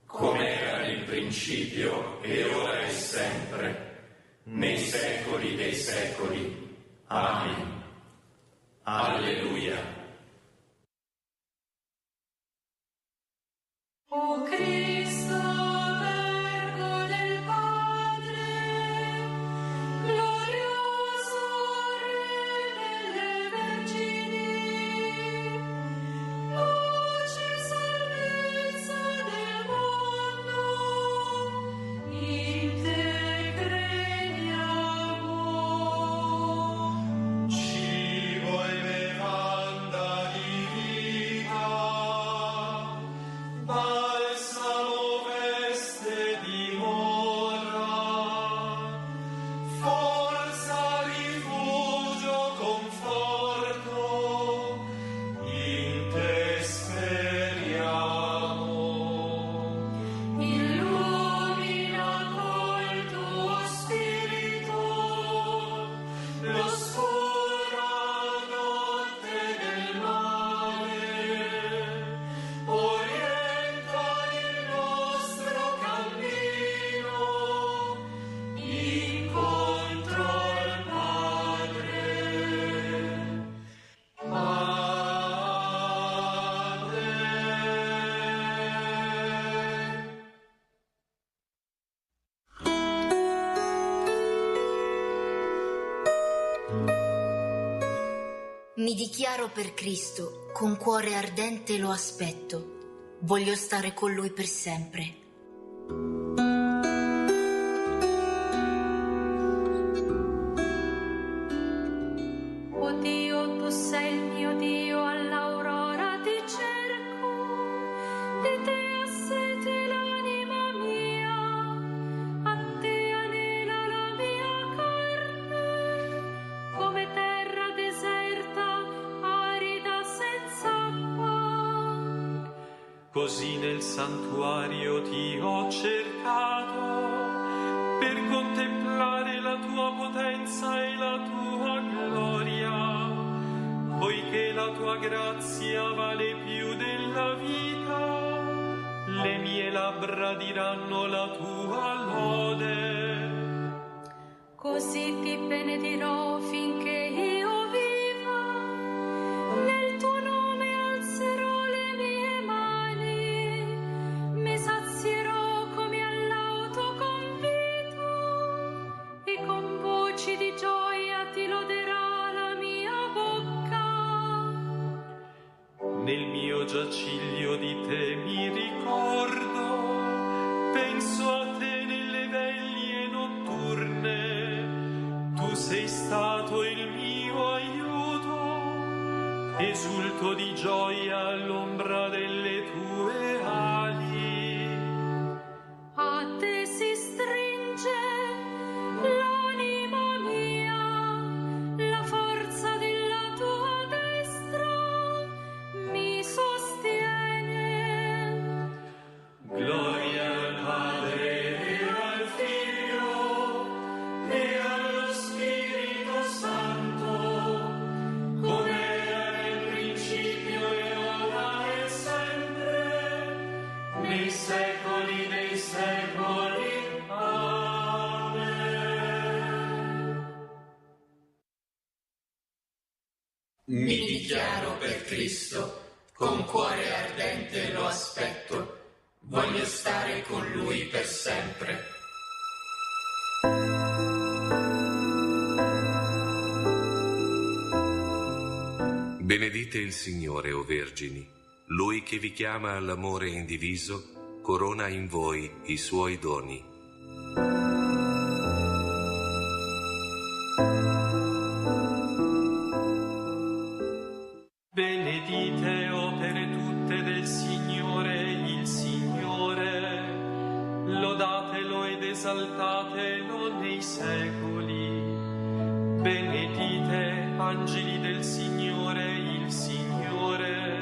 come era nel principio e ora e sempre, nei secoli dei secoli. Amen. Alleluia. O Cristo, Verbo del Padre, glorioso Re delle Vergini, luce e salvezza del mondo, in te crediamo. Cibo e bevanda di vita, balsamo veste dimora, forza, rifugio, conforto, in te speriamo. Illumina col tuo spirito l'oscura notte del male, orienta il nostro cammino incontro al Padre. Mi dichiaro per Cristo, con cuore ardente lo aspetto, voglio stare con Lui per sempre. O Dio, tu sei il mio Dio, all'aurora ti cerco, di te ha sete l'anima mia, a te anela la mia carne, come terra deserta, arida senza acqua. Così nel santuario ti ho cercato, per contemplare la tua potenza e la tua gloria, poiché la tua grazia vale più della vita. le mie labbra diranno la tua lode. Così ti benedirò finché io viva, nel tuo nome alzerò le mie mani, mi sazierò come all'auto convito e con voci di gioia ti loderà la mia bocca. Nel mio giaciglio di te mi ricordo, penso a te nelle veglie notturne. Tu sei stato il mio aiuto, esulto di gioia all'ombra delle tue ali. A te si stringe l'anima mia, la forza della tua destra mi sostiene. Gloria al Padre e al Figlio e allo Spirito Santo, come era nel principio e ora e sempre, nei secoli dei secoli. Amen. Mi dichiaro per Cristo, con cuore ardente lo aspetto, voglio stare con Lui per sempre. Benedite il Signore, o Vergini, Lui che vi chiama all'amore indiviso, corona in voi i Suoi doni. Benedite opere tutte del Signore, il Signore, lodatelo ed esaltatelo nei secoli. Benedite angeli del Signore, il Signore,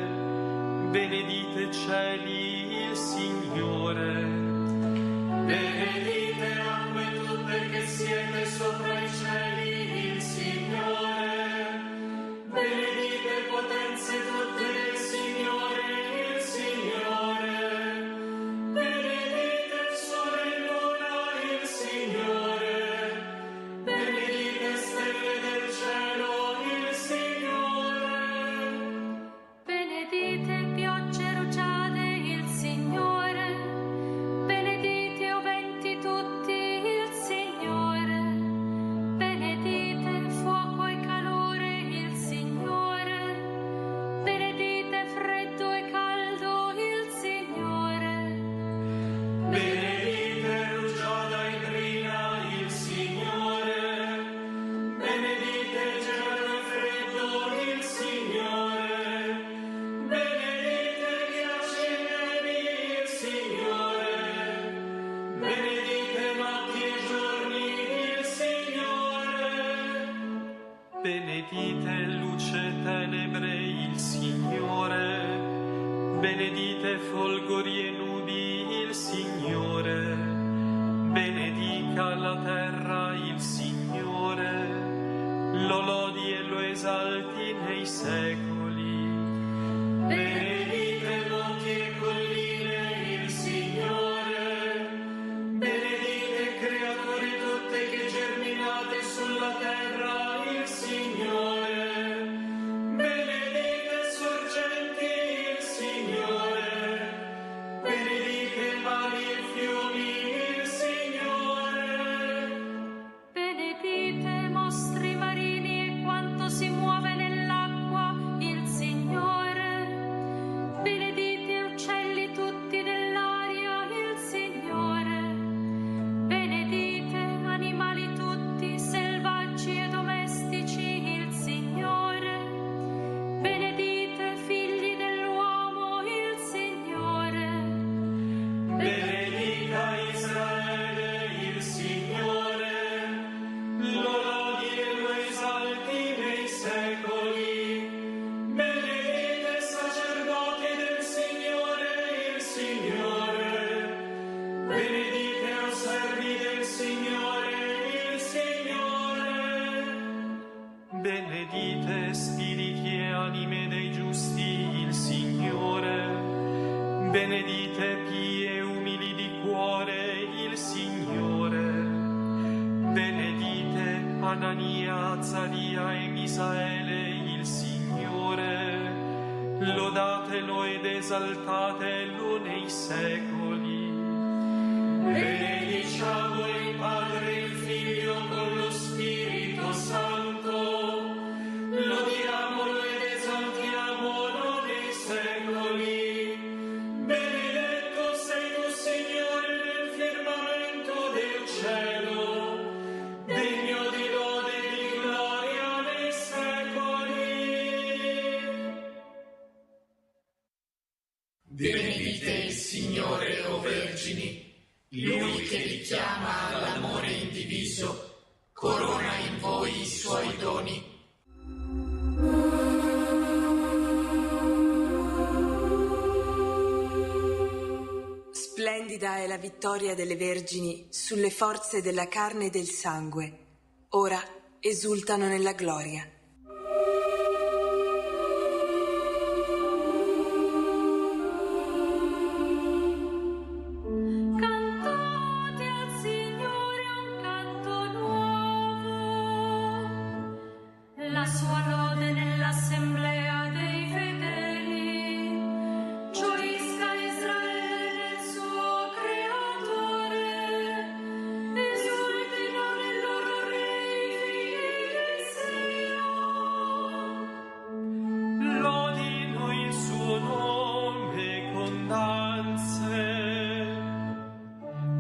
benedite cieli, il Signore. Benedite acque tutte che siete sopra i cieli, il Signore. Benedite potenze tutte del Signore, il Signore. Benedite il sole e luna, il Signore. Benedite stelle del cielo, il Signore. Benedite piogge rugiade, il Signore. Benedite o venti tutti, il Signore. Benedite fuoco e calore, il Signore. Benedite freddo e caldo, il Signore. Benedite rugiada e brina, il Signore. Benedite gelo e freddo, il Signore. Benedite ghiacci e nevi, il Signore. Benedite notti e giorni, il Signore. Benedite luce e tenebre, il Signore. Benedite folgori e nubi, il Signore. Benedica la terra, il Signore. Lo lodi e lo esalti nei secoli. Benedite monti e colline, il Signore. Benedite creature tutte che germinate sulla terra, il Signore. Benedite sorgenti, il Signore. Benedite mari e fiumi, il Signore. Benedite mostri marini e quanto si muove nell'acqua, il Signore. Benedite uccelli tutti dell'aria, il Signore. Benedite animali tutti, selvaggi e domestici, il Signore. Benedite figli dell'uomo, il Signore. Benedica Israele, il Signore. Lo lodi e lo esalti nei secoli. Benedite sacerdoti del Signore, il Signore. Benedite o servi del Signore, il Signore. Benedite spiriti e anime dei giusti, il Signore. Benedite Anania, Azaria e Misaele il Signore, lodatelo ed esaltatelo nei secoli. Benediciamo il Padre e il Figlio con lo Spirito Santo, lodiamolo ed esaltiamolo nei secoli. Benedetto sei tu, Signore, nel firmamento del cielo, degno di lode e di gloria nei secoli. Benedite il Signore, o Vergini, Lui che vi chiama all'amore indiviso, corona in voi i suoi doni. Splendida è la vittoria delle Vergini sulle forze della carne e del sangue. Ora esultano nella gloria. Cantate al Signore un canto nuovo, la sua lode nell'assemblea dei fedeli. Gioisca Israele nel suo creatore, esultino nel loro re i figli di Sion. Lodino il suo nome con danze,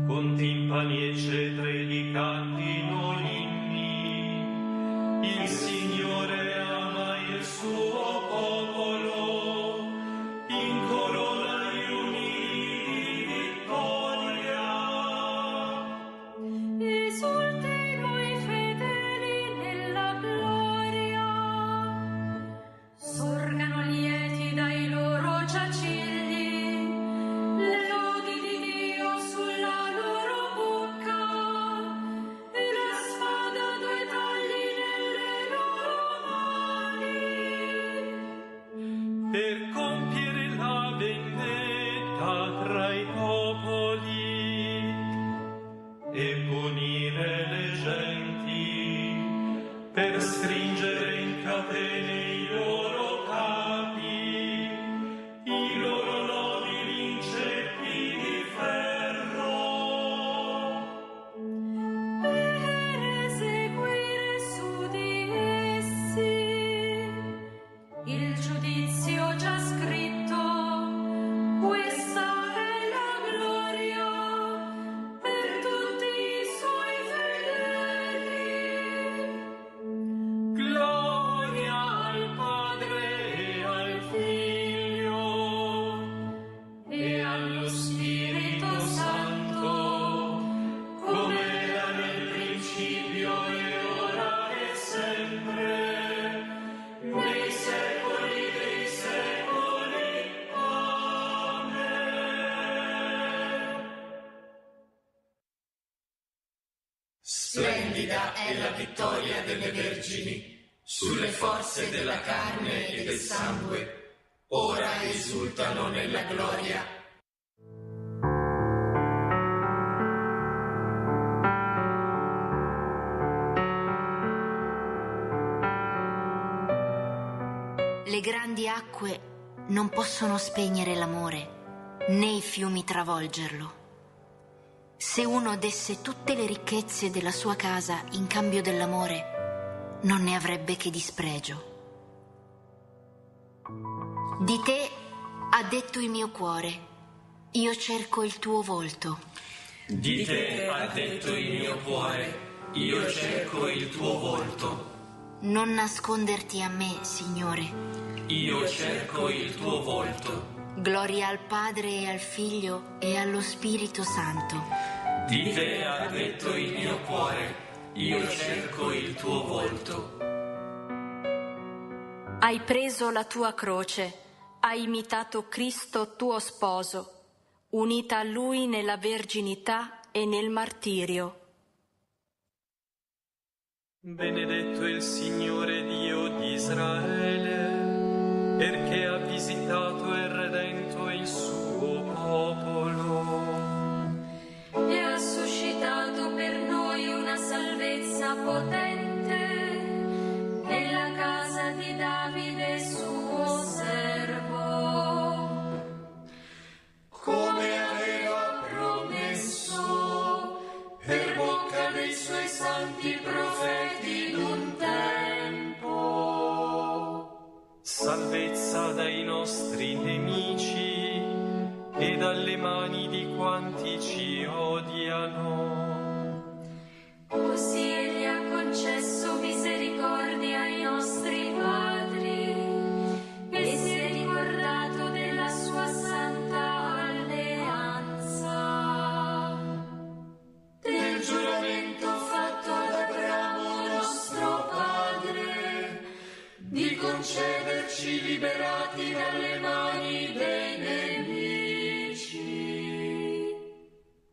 con timpani e cetri cantino inni. Il Signore ama il suo popolo, incorona gli umili di vittoria. Esultino i fedeli nella gloria, sorgano lieti dai loro giacigli, le lodi di Dio sulla loro bocca, e la spada a due tagli nelle loro mani. Per compiere la vendetta tra i popoli e punire le genti, per stringere in catene i loro capi, i loro nobili inceppi di ferro. Per eseguire su di essi il giudizio già scritto, questa è la gloria per tutti i suoi fedeli. Gloria al Padre e al Figlio e allo Spirito Santo, come era nel principio e ora e sempre, nei secoli dei secoli. Amen. Splendida è la vittoria delle Vergini sulle forze della carne e del sangue, ora esultano nella gloria. Le grandi acque non possono spegnere l'amore, né i fiumi travolgerlo. Se uno desse tutte le ricchezze della sua casa in cambio dell'amore, non ne avrebbe che dispregio. Di te ha detto il mio cuore, io cerco il tuo volto. Di te ha detto il mio cuore, io cerco il tuo volto. Non nasconderti a me, Signore. Io cerco il tuo volto. Gloria al Padre e al Figlio e allo Spirito Santo. Di te ha detto il mio cuore, io cerco il tuo volto. Hai preso la tua croce, hai imitato Cristo tuo sposo, unita a Lui nella verginità e nel martirio. Benedetto il Signore Dio di Israele, perché ha visitato e redento il suo popolo. E ha suscitato per noi una salvezza potente santi profeti d'un tempo. Salvezza dai nostri nemici e dalle mani di quanti ci odiano. Così egli ha concesso misericordia ai nostri padri e si è ricordato della sua santa alleanza, del giuramento fatto ad Abramo nostro padre, di concederci liberati dalle mani dei nemici,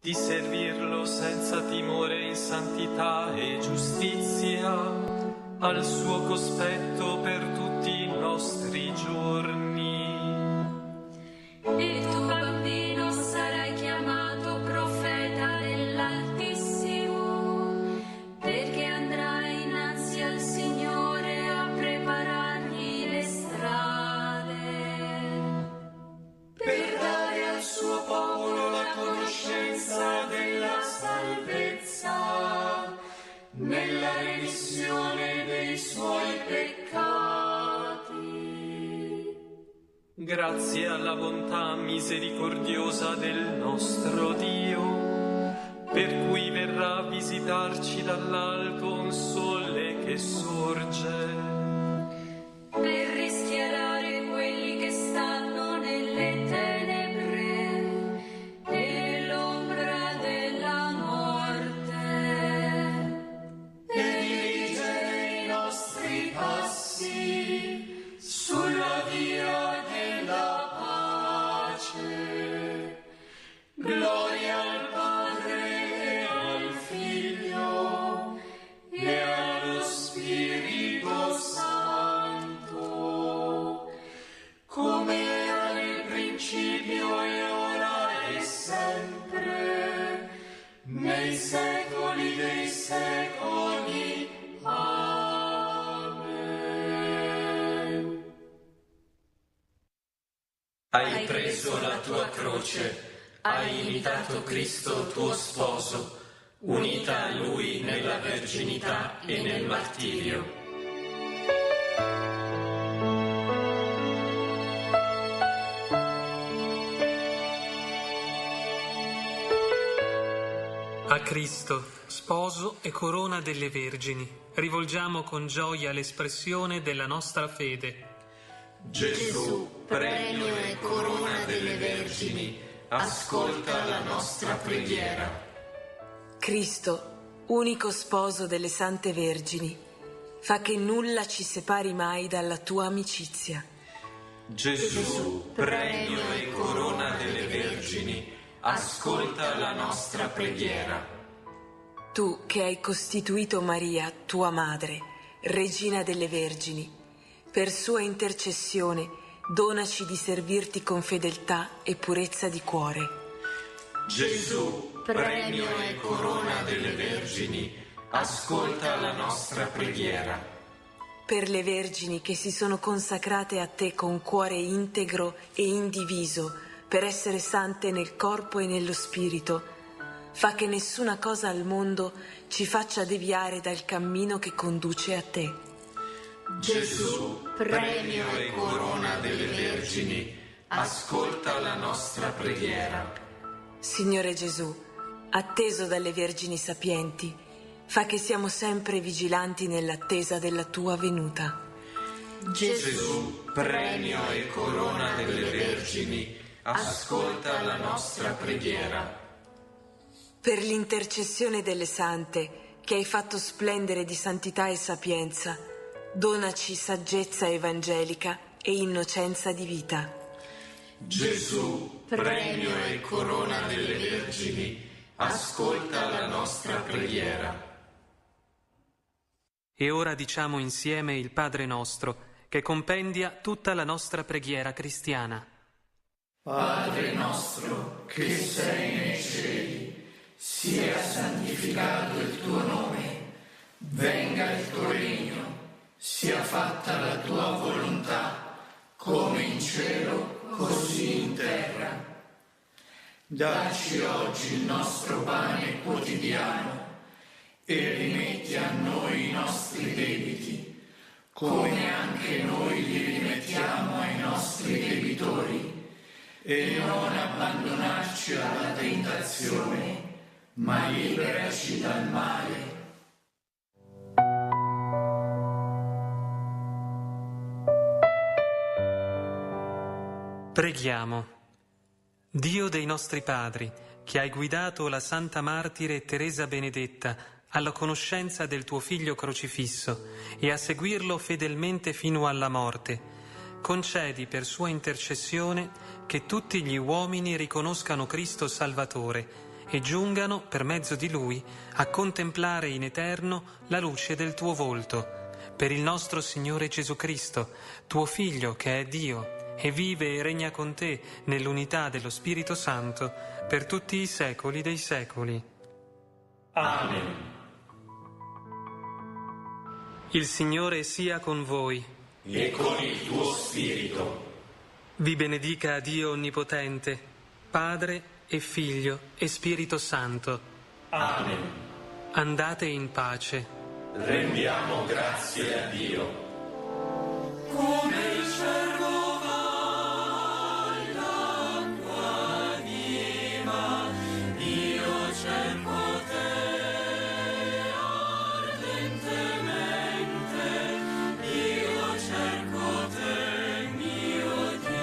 di servirlo senza timore in santità e giustizia, al suo cospetto per tutti i nostri giorni. E tu, bambino, sarai chiamato profeta dell'Altissimo, perché andrai innanzi al Signore a preparargli le strade, per dare al suo popolo la conoscenza della salvezza, nella remissione dei suoi peccati. Grazie alla bontà misericordiosa del nostro Dio, per cui verrà a visitarci dall'alto un sole che sorge, Per rischiarare quelli che stanno nelle tenebre e l'ombra della morte, e dirigere i nostri passi sulla via della pace. Gloria al Padre e al Figlio e allo Spirito Santo, come era nel principio e ora e sempre, nei secoli dei secoli. Amen. Hai preso la tua croce, hai imitato Cristo tuo sposo, unita a Lui nella verginità e nel martirio. A Cristo, sposo e corona delle vergini, rivolgiamo con gioia l'espressione della nostra fede. Gesù, premio e corona delle vergini, ascolta la nostra preghiera. Cristo, unico sposo delle sante vergini, fa che nulla ci separi mai dalla tua amicizia. Gesù, premio e corona delle vergini, ascolta la nostra preghiera. Tu che hai costituito Maria, tua madre, regina delle vergini, per sua intercessione donaci di servirti con fedeltà e purezza di cuore. Gesù, premio e corona delle vergini, ascolta la nostra preghiera. Per le vergini che si sono consacrate a te con cuore integro e indiviso, per essere sante nel corpo e nello spirito, fa che nessuna cosa al mondo ci faccia deviare dal cammino che conduce a te. Gesù, premio e corona delle vergini, ascolta la nostra preghiera. Signore Gesù, atteso dalle vergini sapienti, fa che siamo sempre vigilanti nell'attesa della tua venuta. Gesù, premio e corona delle vergini, ascolta la nostra preghiera. Per l'intercessione delle sante, che hai fatto splendere di santità e sapienza, donaci saggezza evangelica e innocenza di vita. Gesù, premio e corona delle vergini, ascolta la nostra preghiera. E ora diciamo insieme il Padre nostro, che compendia tutta la nostra preghiera cristiana. Padre nostro che sei nei cieli, sia santificato il tuo nome, venga il tuo regno, sia fatta la tua volontà, come in cielo, così in terra. Dacci oggi il nostro pane quotidiano e rimetti a noi i nostri debiti, come anche noi li rimettiamo ai nostri debitori, e non abbandonarci alla tentazione, ma liberaci dal male. Preghiamo. Dio dei nostri padri, che hai guidato la Santa Martire Teresa Benedetta alla conoscenza del tuo Figlio crocifisso e a seguirlo fedelmente fino alla morte, concedi per sua intercessione che tutti gli uomini riconoscano Cristo Salvatore e giungano, per mezzo di Lui, a contemplare in eterno la luce del tuo volto. Per il nostro Signore Gesù Cristo, tuo Figlio, che è Dio, e vive e regna con te nell'unità dello Spirito Santo per tutti i secoli dei secoli. Amen. Il Signore sia con voi. E con il tuo spirito. Vi benedica Dio Onnipotente, Padre e Figlio e Spirito Santo. Amen. Andate in pace. Rendiamo grazie a Dio. Come il cervo cerco te ardentemente, io cerco te, mio Dio.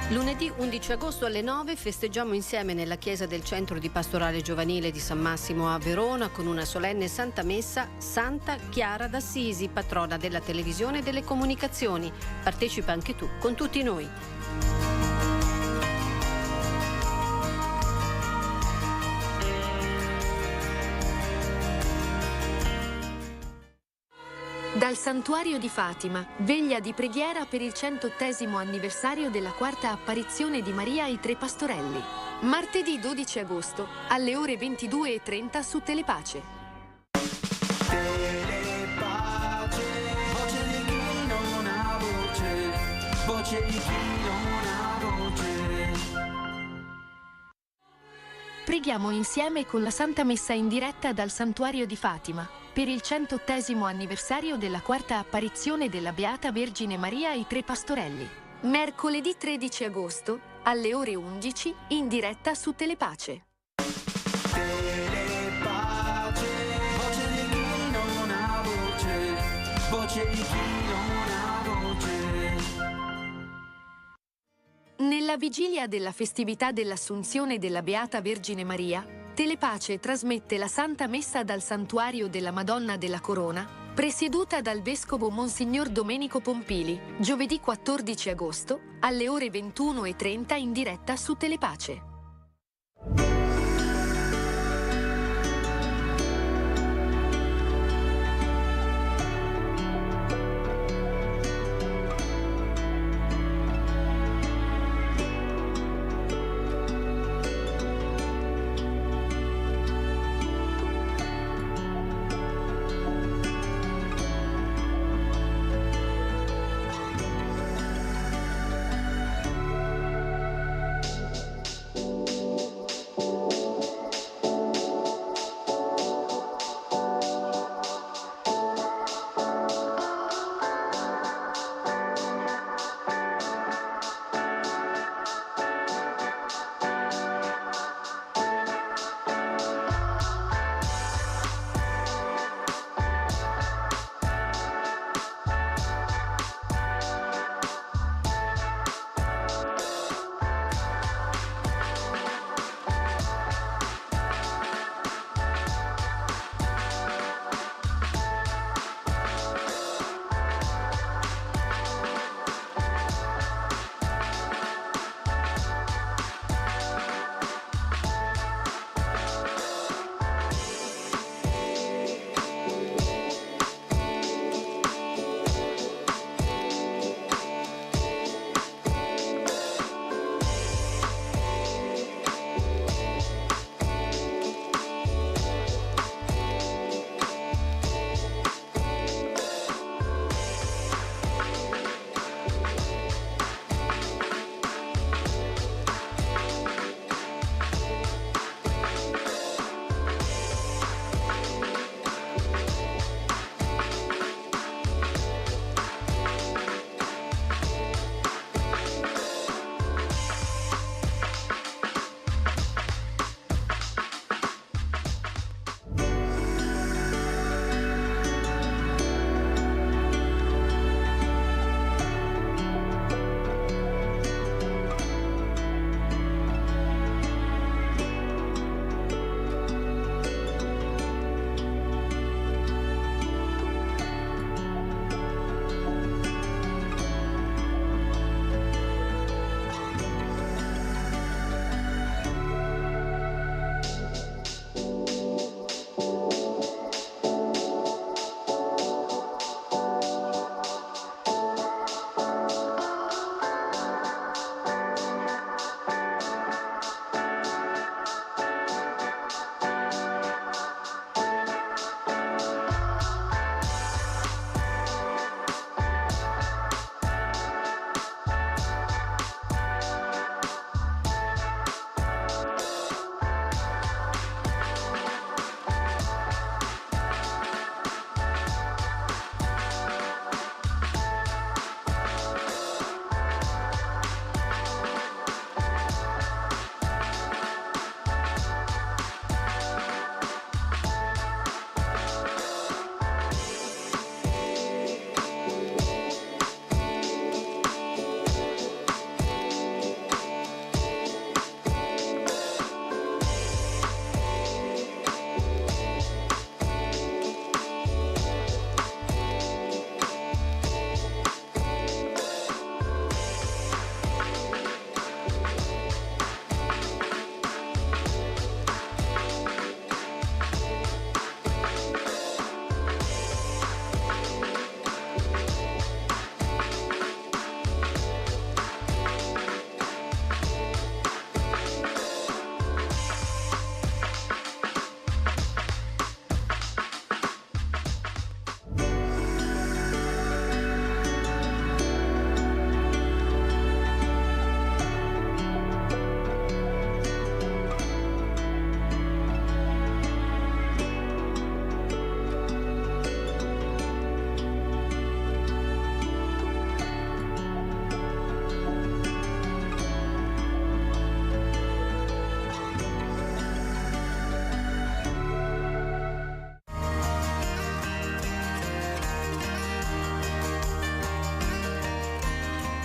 Lunedì 11 agosto alle 9 festeggiamo insieme nella chiesa del Centro di Pastorale Giovanile di San Massimo a Verona con una solenne Santa Messa Santa Chiara d'Assisi, patrona della televisione e delle comunicazioni. Partecipa anche tu con tutti noi. Dal Santuario di Fatima, veglia di preghiera per il 100° anniversario della quarta apparizione di Maria ai Tre Pastorelli. Martedì 12 agosto, alle ore 22:30 su Telepace. Telepace, voce di chi non ha voce, voce di chi non ha voce. Preghiamo insieme con la Santa Messa in diretta dal Santuario di Fatima per il 100° anniversario della quarta apparizione della Beata Vergine Maria ai Tre Pastorelli. Mercoledì 13 agosto, alle ore 11, in diretta su Telepace. Telepace, voce di chi non ha voce, voce di chi non ha voce. Nella vigilia della festività dell'Assunzione della Beata Vergine Maria, Telepace trasmette la Santa Messa dal Santuario della Madonna della Corona, presieduta dal Vescovo Monsignor Domenico Pompili, giovedì 14 agosto, alle ore 21:30 in diretta su Telepace.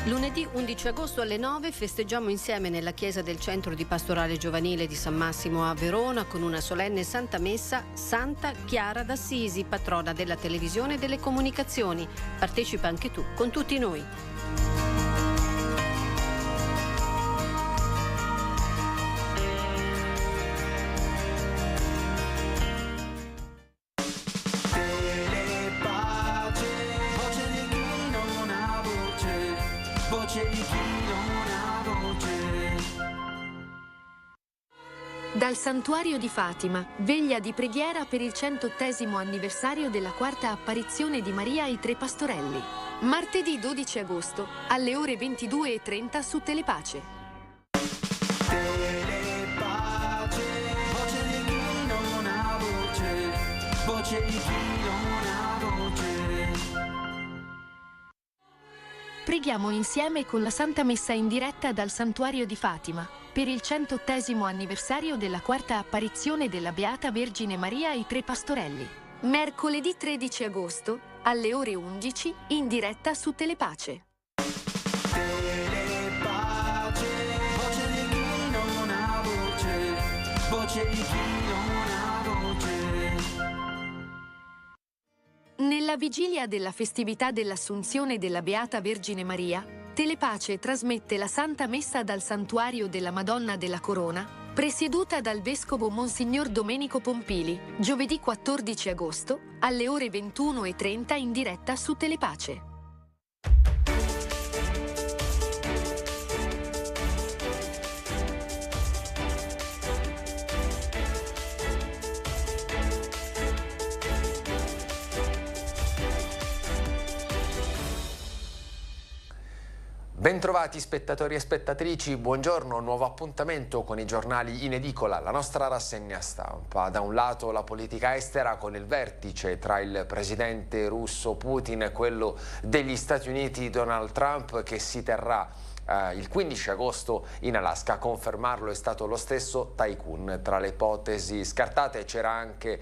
Lunedì 11 agosto alle 9 festeggiamo insieme nella chiesa del Centro di Pastorale Giovanile di San Massimo a Verona con una solenne Santa Messa Santa Chiara d'Assisi, patrona della televisione e delle comunicazioni. Partecipa anche tu con tutti noi. Dal Santuario di Fatima, veglia di preghiera per il 180° anniversario della quarta apparizione di Maria ai Tre Pastorelli. Martedì 12 agosto, alle ore 22:30 su Telepace. Preghiamo insieme con la Santa Messa in diretta dal Santuario di Fatima per il 180° anniversario della quarta apparizione della Beata Vergine Maria ai Tre Pastorelli. Mercoledì 13 agosto, alle ore 11, in diretta su Telepace. Nella vigilia della festività dell'Assunzione della Beata Vergine Maria, Telepace trasmette la Santa Messa dal Santuario della Madonna della Corona, presieduta dal Vescovo Monsignor Domenico Pompili, giovedì 14 agosto, alle ore 21:30 in diretta su Telepace. Bentrovati spettatori e spettatrici, buongiorno, nuovo appuntamento con i giornali in edicola, la nostra rassegna stampa. Da un lato la politica estera con il vertice tra il presidente russo Putin e quello degli Stati Uniti Donald Trump che si terrà il 15 agosto in Alaska. A confermarlo è stato lo stesso Tycoon. Tra le ipotesi scartate c'era anche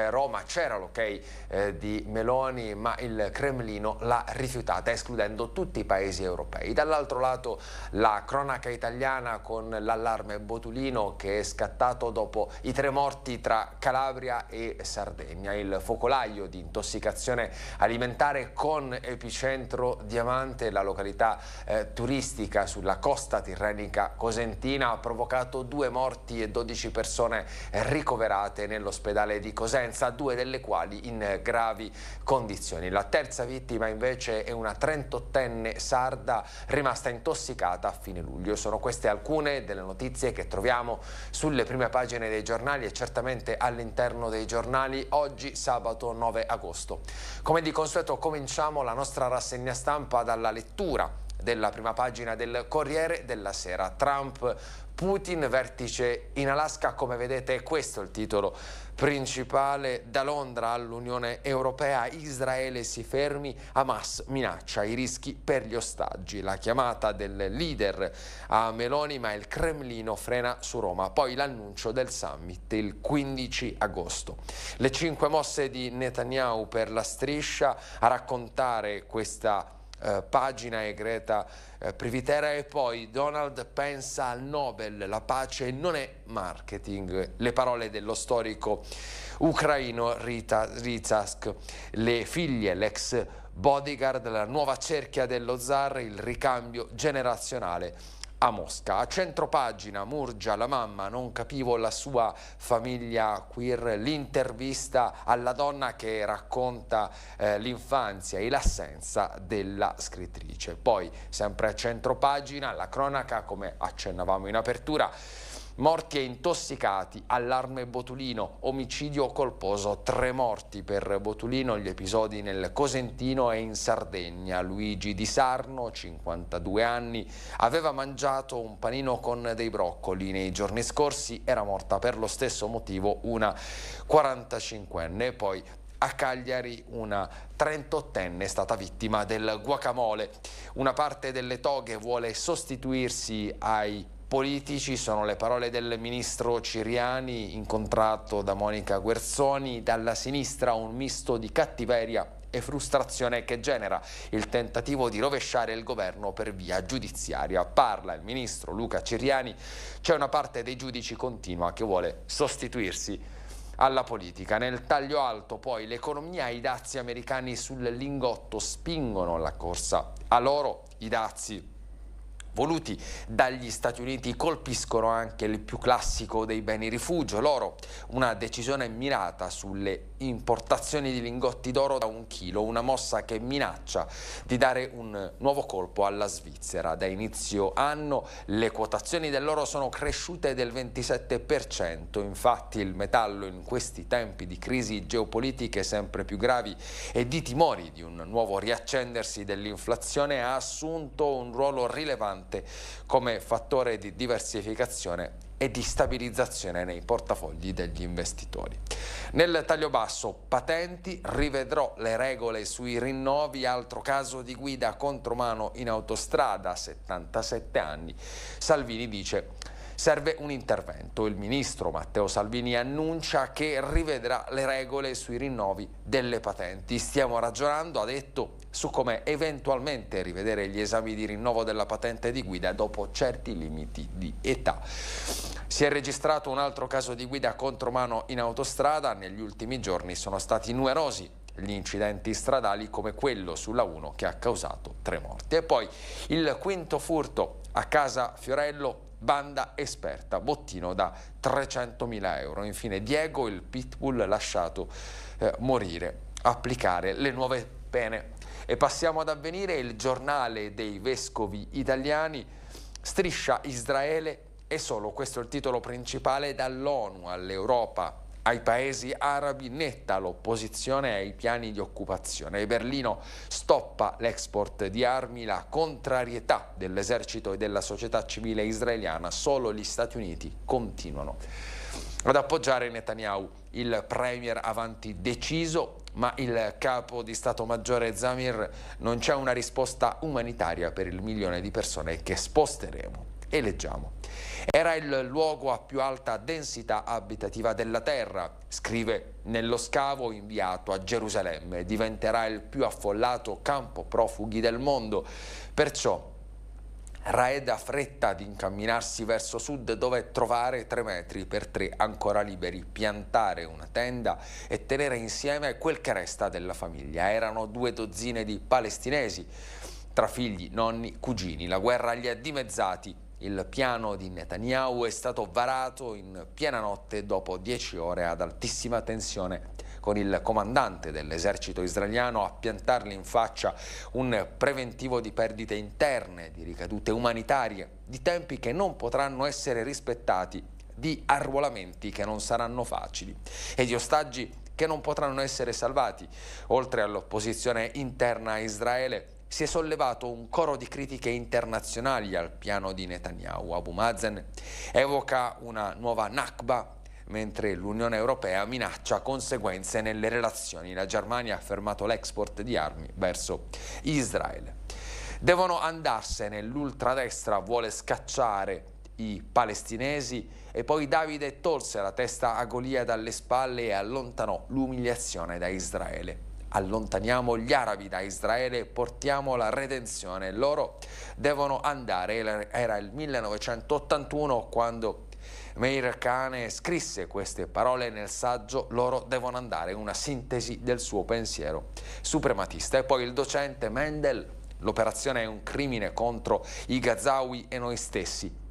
Roma, c'era l'ok di Meloni, ma il Cremlino l'ha rifiutata, escludendo tutti i paesi europei. Dall'altro lato la cronaca italiana con l'allarme botulino che è scattato dopo i 3 morti tra Calabria e Sardegna. Il focolaio di intossicazione alimentare con epicentro Diamante, la località turistica sulla costa tirrenica cosentina, ha provocato 2 morti e 12 persone ricoverate nell'ospedale di Cosenza, 2 delle quali in gravi condizioni. La terza vittima invece è una 38enne sarda rimasta intossicata a fine luglio. Sono queste alcune delle notizie che troviamo sulle prime pagine dei giornali e certamente all'interno dei giornali oggi sabato 9 agosto. Come di consueto cominciamo la nostra rassegna stampa dalla lettura della prima pagina del Corriere della Sera. Trump, Putin, vertice in Alaska. Come vedete questo è il titolo principale. Da Londra all'Unione Europea, Israele si fermi, Hamas minaccia i rischi per gli ostaggi. La chiamata del leader a Meloni, ma il Cremlino frena su Roma. Poi l'annuncio del summit il 15 agosto. Le 5 mosse di Netanyahu per la striscia. A raccontare questa pagina è Greta Privitera. E poi Donald pensa al Nobel, la pace non è marketing. Le parole dello storico ucraino Rizatsk. Le figlie, l'ex bodyguard, la nuova cerchia dello zar, il ricambio generazionale a Mosca. A centropagina Murgia, la mamma, non capivo la sua famiglia queer, l'intervista alla donna che racconta l'infanzia e l'assenza della scrittrice. Poi sempre a centropagina la cronaca, come accennavamo in apertura, morti e intossicati, allarme Botulino, omicidio colposo, 3 morti per Botulino, gli episodi nel Cosentino e in Sardegna. Luigi Di Sarno, 52 anni, aveva mangiato un panino con dei broccoli. Nei giorni scorsi era morta per lo stesso motivo una 45enne. Poi a Cagliari una 38enne è stata vittima del guacamole. Una parte delle toghe vuole sostituirsi ai politici, sono le parole del ministro Ciriani incontrato da Monica Guerzoni. Dalla sinistra un misto di cattiveria e frustrazione che genera il tentativo di rovesciare il governo per via giudiziaria. Parla il ministro Luca Ciriani. C'è una parte dei giudici continua che vuole sostituirsi alla politica. Nel taglio alto poi l'economia e i dazi americani sul lingotto spingono la corsa all'oro. I dazi voluti dagli Stati Uniti colpiscono anche il più classico dei beni rifugio, l'oro. Una decisione mirata sulle importazioni di lingotti d'oro da 1 chilo, una mossa che minaccia di dare un nuovo colpo alla Svizzera. Da inizio anno le quotazioni dell'oro sono cresciute del 27%, infatti il metallo in questi tempi di crisi geopolitiche sempre più gravi e di timori di un nuovo riaccendersi dell'inflazione ha assunto un ruolo rilevante come fattore di diversificazione e di stabilizzazione nei portafogli degli investitori. Nel taglio basso, patenti, rivedrò le regole sui rinnovi, altro caso di guida contromano in autostrada, 77 anni. Salvini dice: serve un intervento. Il ministro Matteo Salvini annuncia che rivedrà le regole sui rinnovi delle patenti. Stiamo ragionando, ha detto, su come eventualmente rivedere gli esami di rinnovo della patente di guida dopo certi limiti di età. Si è registrato un altro caso di guida contromano in autostrada. Negli ultimi giorni sono stati numerosi gli incidenti stradali come quello sulla 1 che ha causato 3 morti. E poi il quinto furto a casa Fiorello, banda esperta, bottino da 300.000 euro. Infine Diego, il pitbull lasciato morire, applicare le nuove pene. E passiamo ad Avvenire, il giornale dei vescovi italiani. Striscia Israele e solo, questo è il titolo principale. Dall'ONU all'Europa ai paesi arabi, netta l'opposizione ai piani di occupazione. E Berlino stoppa l'export di armi, la contrarietà dell'esercito e della società civile israeliana. Solo gli Stati Uniti continuano ad appoggiare Netanyahu. Il premier avanti deciso, ma il capo di Stato Maggiore Zamir: non c'è una risposta umanitaria per il 1 milione di persone che sposteremo. E leggiamo: era il luogo a più alta densità abitativa della terra, scrive nello scavo inviato a Gerusalemme, diventerà il più affollato campo profughi del mondo. Perciò Raed ha fretta di incamminarsi verso sud, dove trovare 3 metri per 3 ancora liberi, piantare una tenda e tenere insieme quel che resta della famiglia. Erano 2 dozzine di palestinesi, tra figli, nonni, cugini. La guerra li ha dimezzati. Il piano di Netanyahu è stato varato in piena notte dopo 10 ore ad altissima tensione, con il comandante dell'esercito israeliano a piantargli in faccia un preventivo di perdite interne, di ricadute umanitarie, di tempi che non potranno essere rispettati, di arruolamenti che non saranno facili e di ostaggi che non potranno essere salvati. Oltre all'opposizione interna a Israele, si è sollevato un coro di critiche internazionali al piano di Netanyahu. Abu Mazen evoca una nuova Nakba, mentre l'Unione Europea minaccia conseguenze nelle relazioni. La Germania ha fermato l'export di armi verso Israele. Devono andarsene, l'ultradestra vuole scacciare i palestinesi e poi Davide tolse la testa a Golia dalle spalle e allontanò l'umiliazione da Israele. Allontaniamo gli arabi da Israele e portiamo la redenzione. Loro devono andare. Era il 1981 quando Meir Kahane scrisse queste parole nel saggio Loro devono andare, una sintesi del suo pensiero suprematista. E poi il docente Mendel: l'operazione è un crimine contro i Gazawi e noi stessi.